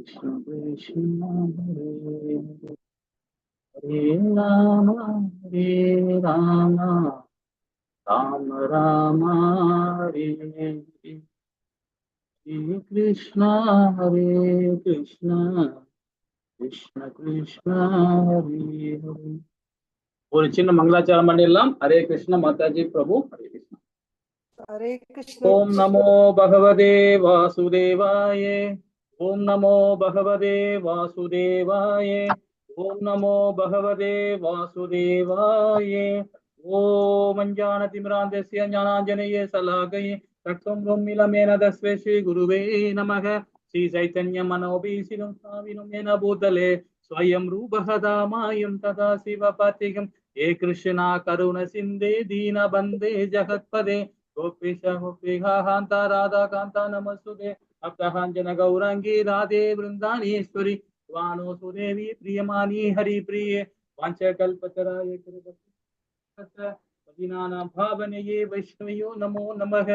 Krishna Hare Hare Rama Hare Rama Rama Rama Hare Hare Hare Krishna Krishna Krishna Hare Hare. ஒரு சின்ன மங்களாச்சாரம் பண்ணிடலாம். ஹரே கிருஷ்ண மாதாஜி பிரபு. ஹரே கிருஷ்ணா. ஹரே கிருஷ்ண. ஓம் நமோ பகவதே வாசுதேவாய. ஓம் நமோ பகவதே வாசுதேவாய. ஓம் நமோ பகவதே வாசுதேவாய. ஓம் அஞ்ஞானதிமிராந்தஸ்ய ஞானாஞ்சனேய ஸலாகயே தத்துவம் பிரம்மிலமேன தஸ்மை ஸ்ரீ குருவே நமக. ஸ்ரீ சைத்தன்ய மனோபீசினம் ஸ்வாமினம் ஏன பூதலே ஸ்வயம் ரூபஹதாமாயம் ததா சிவபாத்திகம். ஏ கிருஷ்ணா கருண சிந்தே தீன பந்தே ஜகத்பதே गोपीश गोपीकान्ता राधा कांता नमस्तुते अप्तहांजन गौरांगी राधे वृंदानीश्वरी वानो सुदेवी प्रियमानी हरि प्रिय वांछकल्पतराय कृपा भावनये वैष्णवयो नमो नमः.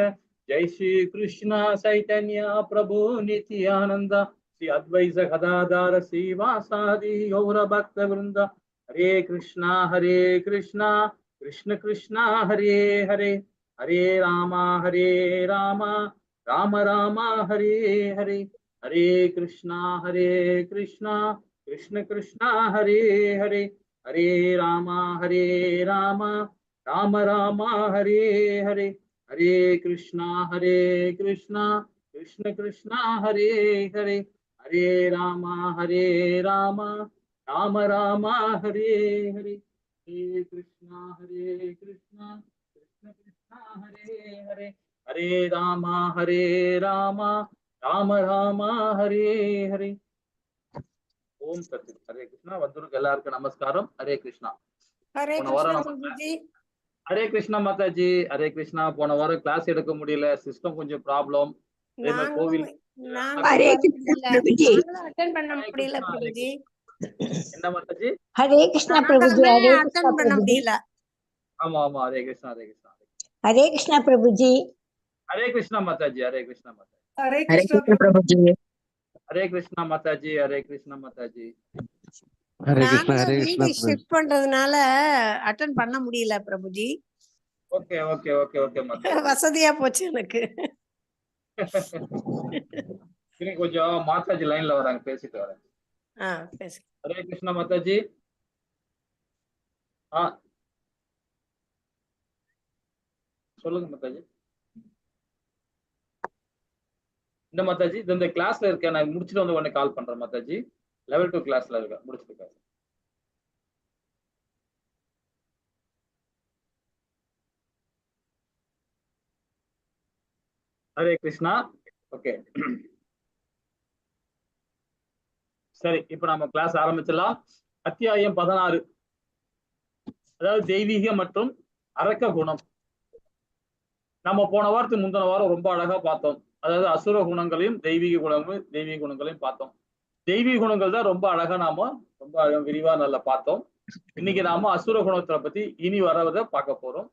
जय श्री कृष्ण चैतन्य प्रभु नित्यानंद श्री अद्वैत गदाधर श्रीवासादि गौर भक्त वृंद. हरे कृष्णा कृष्ण कृष्ण हरे हरे हरे रामा राम राम हरे हरे. हरे कृष्णा कृष्ण कृष्ण हरे हरे. हरे रामा राम राम हरे हरे. हरे कृष्णा कृष्ण कृष्ण हरे हरे. हरे रामा राम राम हरे हरे. हरे कृष्णा कृष्ण हरे हरे. हरे रामा राम राम हरे हरे. ஓம் சத்குரு. ஹரே கிருஷ்ணா. வந்தவருக்கு எல்லாருக்கும் நமஸ்காரம். ஹரே கிருஷ்ணா. ஹரே கிருஷ்ணா பிரபுஜி. ஹரே கிருஷ்ணா மாதாஜி. ஹரே கிருஷ்ணா. போன வாரம் கிளாஸ் எடுக்க முடியல, சிஸ்டம் கொஞ்சம் ப்ராப்ளம். கோவில் அட்டெண்ட் பண்ண முடியல பிரபுஜி. என்ன மாதாஜி? ஹரே கிருஷ்ணா பிரபுஜி. ஹரே கிருஷ்ணா பிரபுஜி. ஆமா ஆமா. ஹரே கிருஷ்ணா ஹரே கிருஷ்ணா. ஹரே கிருஷ்ணா பிரபுஜி. ஹரே கிருஷ்ணா மாதாஜி. ஹரே கிருஷ்ணா மாதாஜி. ஹரே கிருஷ்ணா பிரபுஜி. ஹரே கிருஷ்ணா மாதாஜி. ஹரே கிருஷ்ணா மாதாஜி. ஹரே கிருஷ்ணா. ஹரே கிருஷ்ணா. ஷிஃப்ட் பண்றதுனால அட்டெண்ட் பண்ண முடியல Prabhuji. Okay okay okay okay Mataji. வசதியா போச்சு எனக்கு. கொஞ்சம் மாதாஜி லைன்ல வராங்க, பேசிட்டு வரேன். பேசு. ஹரே கிருஷ்ணா மாதாஜி. சொல்லுங்க மாதாஜி. இந்த மாதாஜி இந்த கிளாஸ்ல இருக்கேன், நான் முடிச்சுட்டு வந்து உடனே கால் பண்றேன் மாதாஜி. லெவல் 2 கிளாஸ்ல இருக்கேன், முடிச்சுட்டு. ஹரே கிருஷ்ணா. ஓகே சரி, இப்ப நம்ம கிளாஸ் ஆரம்பிச்சிடலாம். அத்தியாயம் 16, அதாவது தெய்வீக மற்றும் அரக்க குணம். நம்ம போன வாரத்துக்கு முந்தின வாரம் ரொம்ப அழகா பார்த்தோம். அதாவது அசுர குணங்களையும் தெய்வீக குணங்களையும் பார்த்தோம். தெய்வீக குணங்கள் தான் ரொம்ப அழகா ரொம்ப விரிவா நல்லா பார்த்தோம். இன்னைக்கு நாம அசுர குணத்தை பத்தி இனி வரவதை பார்க்க போறோம்.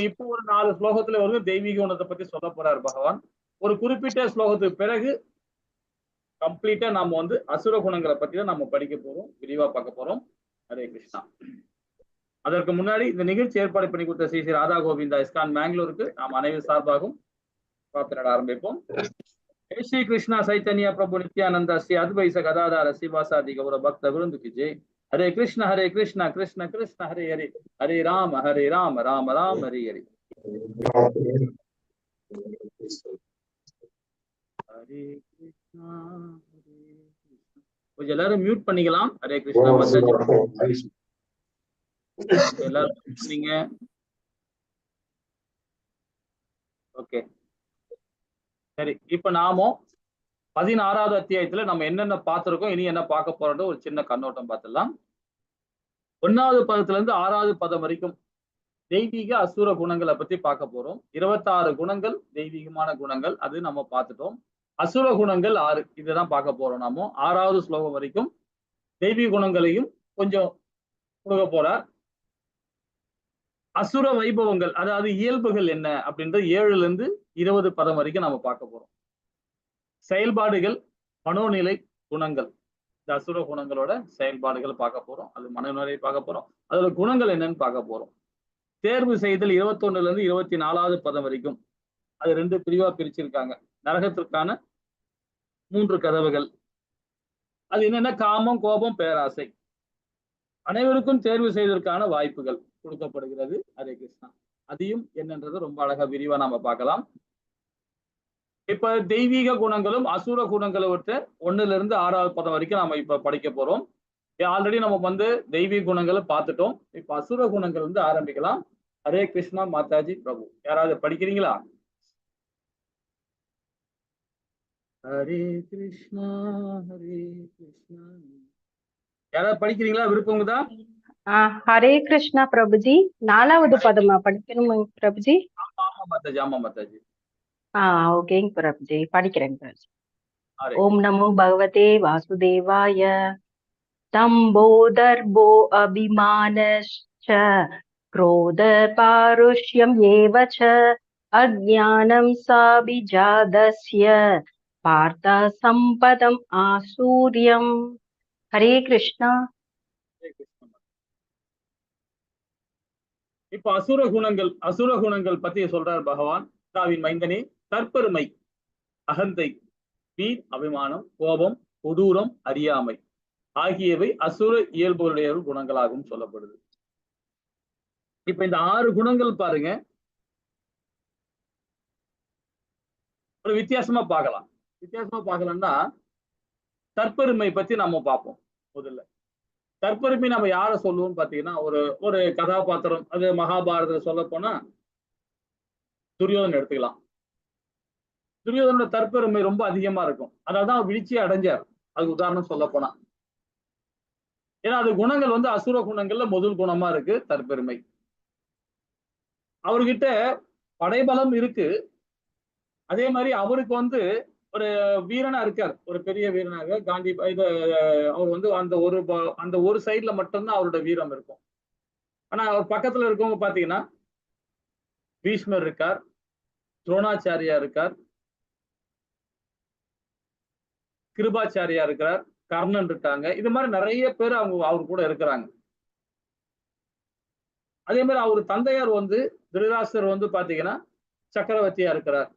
இப்போ ஒரு 4 ஸ்லோகத்துல வந்து தெய்வீக குணத்தை பத்தி சொல்ல போறாரு பகவான். ஒரு குறிப்பிட்ட ஸ்லோகத்துக்கு பிறகு கம்ப்ளீட்டா நாம வந்து அசுர குணங்களை பத்தி தான் நம்ம படிக்க போறோம், விரிவா பார்க்க போறோம். ஹரே கிருஷ்ணா. அதற்கு முன்னாடி இந்த நிகழ்ச்சி ஏற்பாடு பண்ணி கொடுத்த ஸ்ரீ ராதா கோவிந்தா இஸ்கான் பெங்களூருக்கு நாம் அனைவரும் சார்பாகவும் பிரார்த்தனை ஆரம்பிப்போம். ஸ்ரீ கிருஷ்ணா சைத்தன்ய பிரபு நித்யானந்த ஸ்ரீ அத்வைத கதாதார ஸ்ரீவாசாதி கௌர பக்த விருந்துக்கு ஜெய். ஹரே கிருஷ்ண கிருஷ்ண கிருஷ்ண ஹரே ஹரே. ஹரே ராம ராம ராம் ஹரே ஹரே. ஹரே கிருஷ்ணா கொஞ்சம் எல்லாரும் மியூட் பண்ணிக்கலாம். ஹரே கிருஷ்ணா மாதாஜி. எல்லாரும் நீங்க ஓகே சரி. இப்ப நாம 16வது அத்தியாயத்துல நம்ம என்னென்ன பார்த்திருக்கோம், இனி என்ன பார்க்க போறோம் ஒரு சின்ன கண்ணோட்டம் பார்த்துடலாம். 1வது பதத்துல இருந்து 6வது பதம் வரைக்கும் தெய்வீக அசுர குணங்களை பத்தி பார்க்க போறோம். 26 குணங்கள் தெய்வீகமான குணங்கள், அது நம்ம பார்த்துட்டோம். அசுர குணங்கள் 6, இதுதான் பார்க்க போறோம். நாம 6வது ஸ்லோகம் வரைக்கும் தெய்வீக குணங்களையும் கொஞ்சம் கொடுக்க போறார். அசுர வைபவங்கள், அதாவது இயல்புகள் என்ன அப்படின்றது 7ல இருந்து 20 பதம் வரைக்கும் நம்ம பார்க்க போறோம். செயல்பாடுகள், மனோநிலை, குணங்கள். இந்த அசுர குணங்களோட செயல்பாடுகள் பார்க்க போறோம். அது மனநிலை பார்க்க போறோம். அதோட குணங்கள் என்னன்னு பார்க்க போறோம். தேர்வு செய்தல் 21ல இருந்து 24வது பதம் வரைக்கும் அது 2 பிரிவா பிரிச்சிருக்காங்க. நரகத்திற்கான 3 கதவுகள். அது என்னன்னா காமம், கோபம், பேராசை. அனைவருக்கும் தேர்வு செய்வதற்கான வாய்ப்புகள் கொடுக்கப்படுகிறது. ஹரே கிருஷ்ணா. அதையும் என்னன்றது ரொம்ப அழகா விரிவா நாம பார்க்கலாம். இப்ப தெய்வீக குணங்களும் அசுர குணங்களை விட்டு 1ல இருந்து 6வது பதம் வரைக்கும் நாம இப்ப படிக்க போறோம். ஆல்ரெடி நம்ம வந்து தெய்வீக குணங்களை பார்த்துட்டோம். இப்ப அசுர குணங்கள் வந்து ஆரம்பிக்கலாம். ஹரே கிருஷ்ணா மாதாஜி பிரபு. யாராவது படிக்கிறீங்களா? ஹரே கிருஷ்ணா ஹரே கிருஷ்ணா. யாராவது படிக்கிறீங்களா? விருப்பம் தான்? ஹரே கிருஷ்ணா பிரபுஜி. 4வது பதமா படிக்கணுமா பிரபுஜி? ஆமா மாதாஜி, ஆமா மாதாஜி. ஓகேங்க பிரபுஜி, படிக்கிறேங்க பிரபுஜி. ஹரே ஓம் நமோ பகவதே வாசுதேவாய. தம்போதர்போ அபிமானश्च क्रोध पारुष्यम् एव च अज्ञानं साभिजातस्य पार्थ सम्पदम् आसूर्यम्. हरे कृष्णा. கிருஷ்ணா. இப்ப அசுர குணங்கள் பத்தி சொல்றார் பகவான். தாவின் மைந்தனே, தற்பெருமை, அகந்தை, வீண் அபிமானம், கோபம், கொடூரம், அறியாமை ஆகியவை அசுர இயல்புடைய குணங்களாகவும் சொல்லப்படுது. இப்ப இந்த 6 குணங்கள் பாருங்க, ஒரு வித்தியாசமா பார்க்கலாம். வித்தியாசமா பார்க்கலாம்னா தற்பெருமை பத்தி நம்ம பார்ப்போம். முதல்ல தற்பெருமை நம்ம யாரை சொல்லுவோம்னு பாத்தீங்கன்னா, ஒரு கதாபாத்திரம், அது மகாபாரதத்துல சொல்ல போனா துரியோதனை எடுத்துக்கலாம். துரியோதனோட தற்பெருமை ரொம்ப அதிகமா இருக்கும். அதனாலதான் வீழ்ச்சி அடைஞ்சார். அதுக்கு உதாரணம் சொல்ல போனா, ஏன்னா அது குணங்கள் வந்து அசுர குணங்கள்ல முதல் குணமா இருக்கு தற்பெருமை. அவர்கிட்ட படைபலம் இருக்கு. அதே மாதிரி அவருக்கு வந்து ஒரு வீரனா இருக்கார். ஒரு பெரிய வீரனாக காந்தி அவர் வந்து அந்த ஒரு சைட்ல மட்டும்தான் அவரோட வீரம் இருக்கும். ஆனா அவர் பக்கத்துல இருக்கவங்க பாத்தீங்கன்னா பீஷ்மர் இருக்கார், துரோணாச்சாரியா இருக்கார், கிருபாச்சாரியா இருக்கிறார், கர்ணன் இருக்காங்க. இது மாதிரி நிறைய பேர் அவர் கூட இருக்கிறாங்க. அதே மாதிரி அவர் தந்தையார் வந்து திருதராஷ்டிரர் வந்து பாத்தீங்கன்னா சக்கரவர்த்தியா இருக்கிறார்.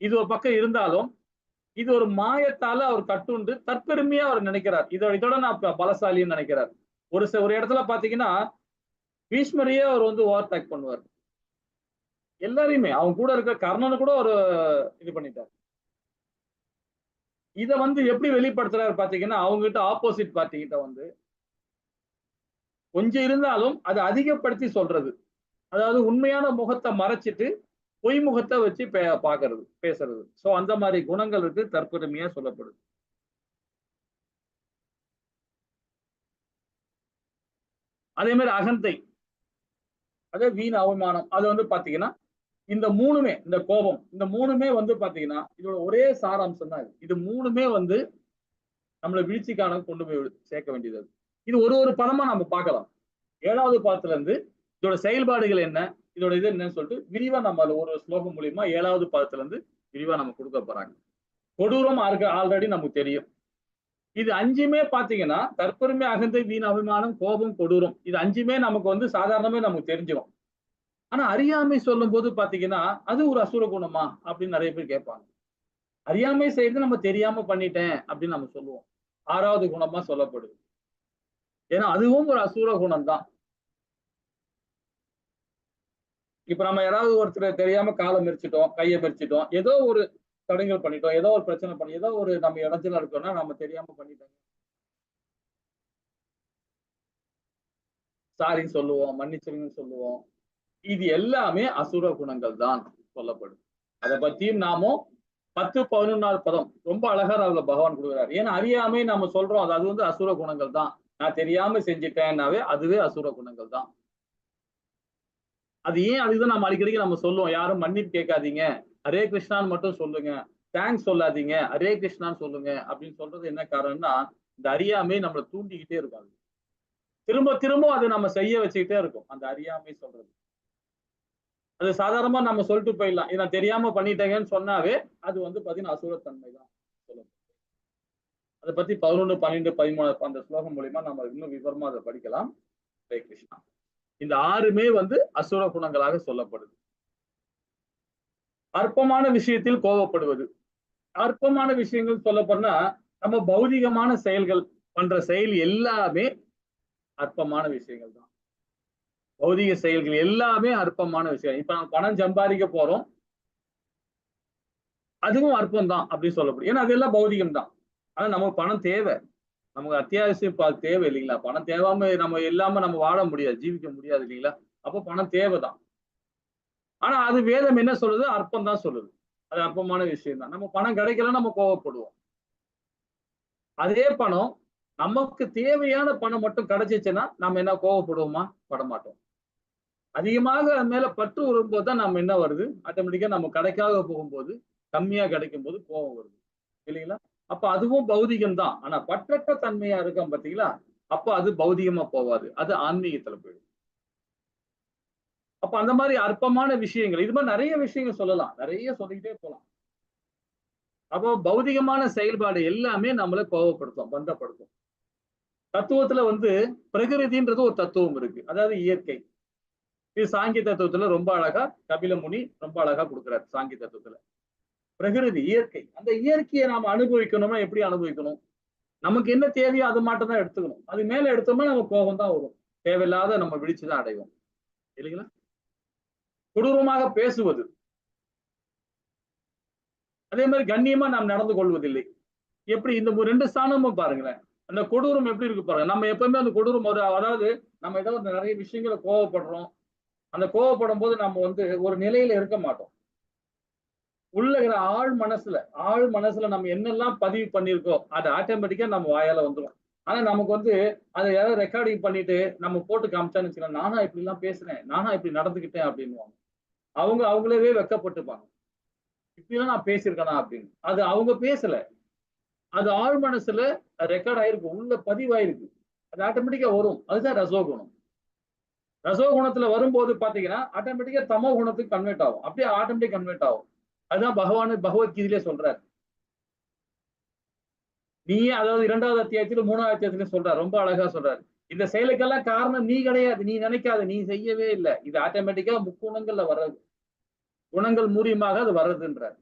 இது ஒரு பக்கம் இருந்தாலும் இது ஒரு மாயத்தால அவர் கட்டுண்டு தற்பெருமையா அவர் நினைக்கிறார். இதோட நான் பலசாலின்னு நினைக்கிறார். ஒரு இடத்துல பாத்தீங்கன்னா பீஷ்மரையே அவர் வந்து ஓவர்டேக் பண்ணுவார். எல்லாரையுமே அவங்க கூட இருக்க கர்ணனை கூட ஒரு இது பண்ணிட்டார். இத வந்து எப்படி வெளிப்படுத்துறாரு பாத்தீங்கன்னா, அவங்க கிட்ட ஆப்போசிட் பார்ட்டி கிட்ட வந்து கொஞ்சம் இருந்தாலும் அதை அதிகப்படுத்தி சொல்றது. அதாவது உண்மையான முகத்தை மறைச்சிட்டு பொய் முகத்தை வச்சு பாக்குறது, பேசுறது. சோ அந்த மாதிரி குணங்கள் இருக்கு, தற்பெருமையா சொல்லப்படுது. அதே மாதிரி அகந்தை, அதே வீண் அவமானம், அது வந்து பாத்தீங்கன்னா இந்த மூணுமே, இந்த கோபம், இந்த மூணுமே வந்து பாத்தீங்கன்னா இதோட ஒரே சாராம்சம் தான். இது மூணுமே வந்து நம்மளை வீழ்ச்சிக்கான கொண்டு போய் சேர்க்க வேண்டியது. இது ஒரு பதமா நம்ம பார்க்கலாம். 7வது பாதத்துல இருந்து இதோட செயல்பாடுகள் என்ன, இதோட இது என்னன்னு சொல்லிட்டு விரிவா நம்ம ஒரு ஸ்லோகம் மூலியமா 7வது பாதத்துல இருந்து விரிவா நம்ம கொடுக்க போறாங்க. கொடூரம் ஆல்ரெடி நமக்கு தெரியும். இது 5மே பாத்தீங்கன்னா தற்பெருமை, அகந்தை, வீண் அபிமானம், கோபம், கொடூரம், இது 5மே நமக்கு வந்து சாதாரணமே நமக்கு தெரிஞ்சிடும். ஆனா அறியாமை சொல்லும் போது பாத்தீங்கன்னா அது ஒரு அசுர குணமா அப்படின்னு நிறைய பேர் கேட்பாங்க. அறியாமை செய்து நம்ம தெரியாம பண்ணிட்டேன் அப்படின்னு நம்ம சொல்லுவோம். 6வது குணமா சொல்லப்படுது. ஏன்னா அதுவும் ஒரு அசுர குணம் தான். இப்ப நம்ம யாராவது ஒருத்தர் தெரியாம காலை மெரிச்சிட்டோம், கையை மெரிச்சிட்டோம், ஏதோ ஒரு தடங்கல் பண்ணிட்டோம், ஏதோ ஒரு பிரச்சனை பண்ணி, ஏதோ ஒரு நம்ம இடத்துல இருக்கோம்னா நம்ம தெரியாம பண்ணிட்டோம், சாரின்னு சொல்லுவோம், மன்னிச்சிருங்கன்னு சொல்லுவோம். இது எல்லாமே அசுர குணங்கள் தான் சொல்லப்படுது. அதை பத்தியும் நாமும் 10, 11வது பதம் ரொம்ப அழகா அதுல பகவான் கொடுக்குறாரு. ஏன்னா அறியாமை நம்ம சொல்றோம், அது வந்து அசுர குணங்கள் தான். நான் தெரியாம செஞ்சுட்டேன்னாவே அதுவே அசுர குணங்கள் தான். அது ஏன் அதுதான் நம்ம அடிக்கடிக்கு நம்ம சொல்லுவோம், யாரும் மன்னிப்பு கேட்காதீங்க, ஹரே கிருஷ்ணான்னு மட்டும் சொல்லுங்க, தேங்க்ஸ் சொல்லாதீங்க, ஹரே கிருஷ்ணான்னு சொல்லுங்க அப்படின்னு சொல்றது என்ன காரணம்னா, இந்த அறியாமை நம்மளை தூண்டிக்கிட்டே இருக்காது. திரும்ப திரும்ப அதை நம்ம செய்ய வச்சுக்கிட்டே இருக்கும் அந்த அறியாமை சொல்றது. அது சாதாரணமா நம்ம சொல்லிட்டு போயிடலாம், இதை நான் தெரியாம பண்ணிட்டேங்கன்னு சொன்னாவே அது வந்து பாத்தீங்கன்னா அசுரத்தன்மை தான் சொல்லணும். அதை பத்தி 11, 12, 13 அந்த ஸ்லோகம் மூலியமா நம்ம இன்னும் விவரமா அதை படிக்கலாம். ஹரே கிருஷ்ணா. இந்த 6மே அசுர குணங்களாக சொல்லப்படுது. அற்பமான விஷயத்தில் கோபப்படுவது. அற்பமான விஷயங்கள் சொல்லப்போனா நம்ம பௌதிகமான செயல்கள் பண்ற செயல் எல்லாமே அற்பமான விஷயங்கள் தான். பௌதிக செயல்கள் எல்லாமே அற்பமான விஷயம். இப்ப நம்ம பணம் சம்பாதிக்க போறோம், அதுவும் அற்பம் தான் அப்படின்னு சொல்லப்படும். ஏன்னா அதெல்லாம் பௌதிகம் தான். ஆனா நமக்கு பணம் தேவை, நமக்கு அத்தியாவசியம் தேவை இல்லைங்களா? பணம் தேவாம நம்ம இல்லாம நம்ம வாழ முடியாது, ஜீவிக்க முடியாது இல்லைங்களா? அப்போ பணம் தேவைதான். ஆனா அது வேதம் என்ன சொல்லுது? அற்பம் தான் சொல்லுது. அது அற்பமான விஷயம் தான். நம்ம பணம் கிடைக்கல நம்ம கோவப்படுவோம். அதே பணம் நமக்கு தேவையான பணம் மட்டும் கிடைச்சிச்சுன்னா நம்ம என்ன கோவப்படுவோமா? படமாட்டோம். அதிகமாக அது மேல பற்று வரும்போது தான் நம்ம என்ன வருது? ஆட்டோமேட்டிக்கா நம்ம கிடைக்காக போகும்போது, கம்மியா கிடைக்கும் போது கோபம் வருது இல்லைங்களா? அப்ப அதுவும் பௌதிகம் தான். ஆனா பற்றற்ற தன்மையா இருக்கும் பாத்தீங்களா? அப்ப அது பௌதிகமா போவாது, அது ஆன்மீகத்துல போயிடும். அப்ப அந்த மாதிரி அற்பமான விஷயங்கள், இது மாதிரி நிறைய விஷயங்கள் சொல்லலாம், நிறைய சொல்லிக்கிட்டே போலாம். அப்போ பௌதிகமான செயல்பாடு எல்லாமே நம்மளை கோபப்படுத்தும், பந்தப்படுத்தும். தத்துவத்துல பிரகிருதின்றது ஒரு தத்துவம் இருக்கு, அதாவது இயற்கை. இது சாங்கிய தத்துவத்துல ரொம்ப அழகா கபில முனி ரொம்ப அழகா கொடுக்குறாரு. சாங்கிய தத்துவத்துல பிரகிருதி இயற்கை, அந்த இயற்கையை நாம அனுபவிக்கணும்னா எப்படி அனுபவிக்கணும்? நமக்கு என்ன தேவையோ அது மட்டும் தான் எடுத்துக்கணும். அது மேல எடுத்தோம்னா நம்ம கோபம் தான் வரும், தேவையில்லாத நம்ம விழிச்சுதான் அடைவோம் இல்லைங்களா? கொடூரமாக பேசுவது, அதே மாதிரி கண்ணியமா நாம் நடந்து கொள்வதில்லை. எப்படி இந்த 2 ஸ்தானமும் பாருங்களேன், அந்த கொடூரம் எப்படி இருக்கு பாருங்க. நம்ம எப்பவுமே அந்த கொடூரம் அதாவது நம்ம ஏதாவது நிறைய விஷயங்களை கோவப்படுறோம். அந்த கோவப்படும் போது நம்ம ஒரு நிலையில இருக்க மாட்டோம். உள்ள ஆழ் மனசுல நம்ம என்னெல்லாம் பதிவு பண்ணிருக்கோம் அது ஆட்டோமேட்டிக்கா நம்ம வாயால வந்துடும். ஆனா நமக்கு அதை யாராவது ரெக்கார்டிங் பண்ணிட்டு நம்ம போட்டு காமிச்சான்னு வச்சுக்கலாம், நானா இப்படி எல்லாம் பேசுறேன், நானா இப்படி நடந்துக்கிட்டேன் அப்படின்னு அவங்களவே வெக்கப்பட்டுப்பாங்க. இப்படிலாம் நான் பேசியிருக்கேனா அப்படின்னு. அது அவங்க பேசல, அது ஆழ் மனசுல ரெக்கார்ட் ஆயிருக்கு, உள்ள பதிவாயிருக்கு. அது ஆட்டோமேட்டிக்கா வரும். அதுதான் ரசோகுணம். ரசோகுணத்துல வரும்போது பாத்தீங்கன்னா ஆட்டோமேட்டிக்கா தமோ குணத்துக்கு கன்வெர்ட் ஆகும், அப்படியே ஆட்டோமேட்டிக் கன்வெர்ட் ஆகும். அதுதான் பகவத்கீதையிலே சொல்றாரு. நீயே அதாவது 2வது அத்தியாயத்திலும் 3வது அத்தியாயத்திலும் சொல்றாரு, ரொம்ப அழகா சொல்றாரு. இந்த செயலுக்கெல்லாம் காரணம் நீ கிடையாது, நீ நினைக்காத, நீ செய்யவே இல்லை, இது ஆட்டோமேட்டிக்கா முக்குணங்கள்ல வர்றது, குணங்கள் மூலியமாக அது வர்றதுன்றார்.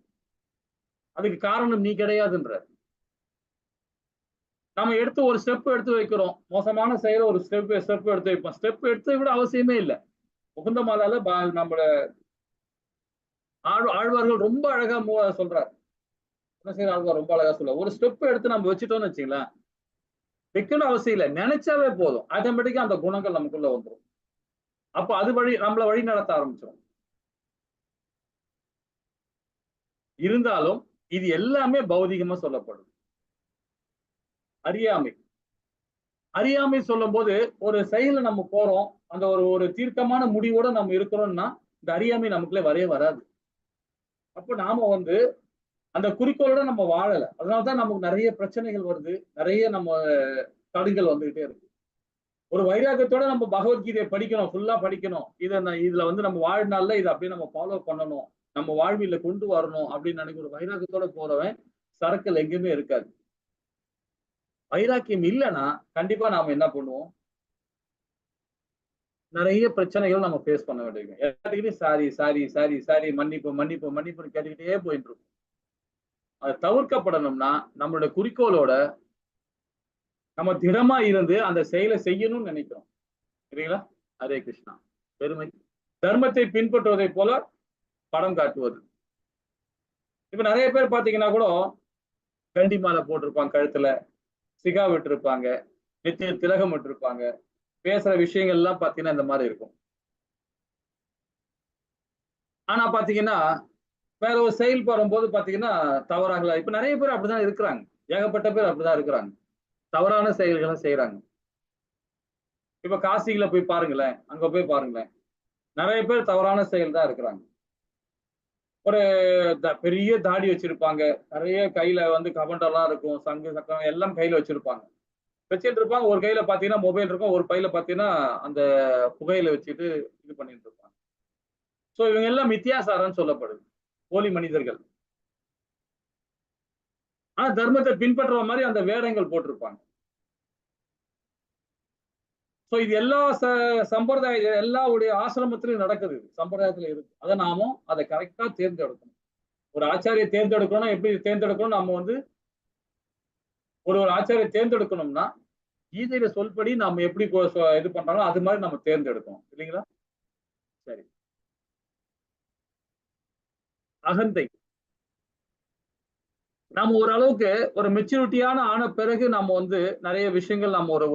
அதுக்கு காரணம் நீ கிடையாதுன்றார். நம்ம ஒரு ஸ்டெப் எடுத்து வைக்கிறோம், மோசமான செயல ஒரு ஸ்டெப் எடுத்து வைப்போம். ஸ்டெப் எடுத்து விட அவசியமே இல்லை. முகுந்த மாதால நம்மளோட ஆழ்வார்கள் ரொம்ப அழகா சொல்றாரு. ஆழ்வார் ரொம்ப அழகா சொல்ல, ஒரு ஸ்டெப் எடுத்து நம்ம வச்சுட்டோம்னு வச்சுங்களேன், வைக்கணும் அவசியம் இல்லை, நினைச்சாவே போதும், ஆட்டோமேட்டிக்கா அந்த குணங்கள் நமக்குள்ள வந்துடும். அப்ப அது நம்மள வழி நடத்த ஆரம்பிச்சிடும். இருந்தாலும் இது எல்லாமே பௌதிகமா சொல்லப்படும். அறியாமை சொல்லும் போது ஒரு செயல நம்ம போறோம், அந்த ஒரு தீர்க்கமான முடிவோட நம்ம இருக்கிறோம்னா இந்த அறியாமை நமக்குள்ளே வராது. அப்ப நாம அந்த குறிக்கோளோட நம்ம வாழல, அதனாலதான் நமக்கு நிறைய பிரச்சனைகள் வருது, நிறைய நம்ம தடுங்கள் வந்துகிட்டே இருக்கு. ஒரு வைராகத்தோட நம்ம பகவத்கீதையை படிக்கணும், ஃபுல்லா படிக்கணும், இதுல நம்ம வாழ்நாள்ல இதை அப்படியே நம்ம ஃபாலோ பண்ணணும், நம்ம வாழ்வில கொண்டு வரணும் அப்படின்னு நினைக்கிற ஒரு வைராகத்தோட போறவன் சரக்குல எங்கேயுமே இருக்காது. வைராக்கியம் இல்லைன்னா கண்டிப்பா நாம என்ன பண்ணுவோம்? நிறைய பிரச்சனைகள் நம்ம ஃபேஸ் பண்ண வேண்டியிருக்கும். எல்லாத்துக்கிட்டையும் சாரி சாரி சாரி சாரி, மன்னிப்பு மன்னிப்பு மன்னிப்புன்னு கேட்டுக்கிட்டே போயிட்டு இருக்கும். அது தவிர்க்கப்படணும்னா நம்மளோட குறிக்கோளோட நம்ம திடமா இருந்து அந்த செயலை செய்யணும்னு நினைக்கிறோம் சரிங்களா? ஹரே கிருஷ்ணா. பெருமை தர்மத்தை பின்பற்றுவதை போல படம் காட்டுவது. இப்ப நிறைய பேர் பாத்தீங்கன்னா கூட கண்டி மாலை போட்டிருப்பாங்க, கழுத்துல சிகா விட்டுருப்பாங்க, நெத்திய திலகம் விட்டுருப்பாங்க, பேசுற விஷயங்கள் எல்லாம் பாத்தீங்கன்னா இந்த மாதிரி இருக்கும். ஆனா பாத்தீங்கன்னா வேற ஒரு செயல் வரும்போது பாத்தீங்கன்னா தவறாங்களா, இப்ப நிறைய பேர் அப்படிதான் இருக்கிறாங்க, ஏகப்பட்ட பேர் அப்படிதான் இருக்கிறாங்க, தவறான செயல்களை செய்யறாங்க. இப்ப காசியில போய் பாருங்களேன், அங்க போய் பாருங்களேன், நிறைய பேர் தவறான செயல் தான் இருக்கிறாங்க. ஒரு பெரிய தாடி வச்சிருப்பாங்க, நிறைய கையில கபண்டெல்லாம் இருக்கும், சங்கு சக்கரம் எல்லாம் கையில வச்சிருப்பாங்க, வச்சுட்டு இருப்பாங்க. ஒரு கையில பாத்தீங்கன்னா மொபைல் இருக்கும், ஒரு பையில பாத்தீங்கன்னா அந்த புகையில வச்சுட்டு இது பண்ணிட்டு இருப்பாங்க. சோ இவங்க எல்லாம் மித்தியாசாரம்னு சொல்லப்படுது, போலி மனிதர்கள். ஆனா தர்மத்தை பின்பற்றுற மாதிரி அந்த வேடங்கள் போட்டிருப்பாங்க. சோ இது எல்லா சம்பிரதாய எல்லாவுடைய ஆசிரமத்திலையும் நடக்குது, சம்பிரதாயத்துல இருக்கு. அதை நாமும் அதை கரெக்டா தேர்ந்தெடுக்கணும். ஒரு ஆச்சாரியை தேர்ந்தெடுக்கணும். எப்படி தேர்ந்தெடுக்கணும்? நம்ம வந்து ஒரு ஆச்சாரியை தேர்ந்தெடுக்கணும்னா கீதையில சொல்படி நம்ம எப்படி இது பண்றாங்களோ அது மாதிரி நம்ம தேர்ந்தெடுக்கணும், இல்லைங்களா? சரி. அகந்தை. நம்ம ஓரளவுக்கு ஒரு மெச்சூரிட்டியான ஆன பிறகு நம்ம வந்து நிறைய விஷயங்கள் நம்ம ஒரு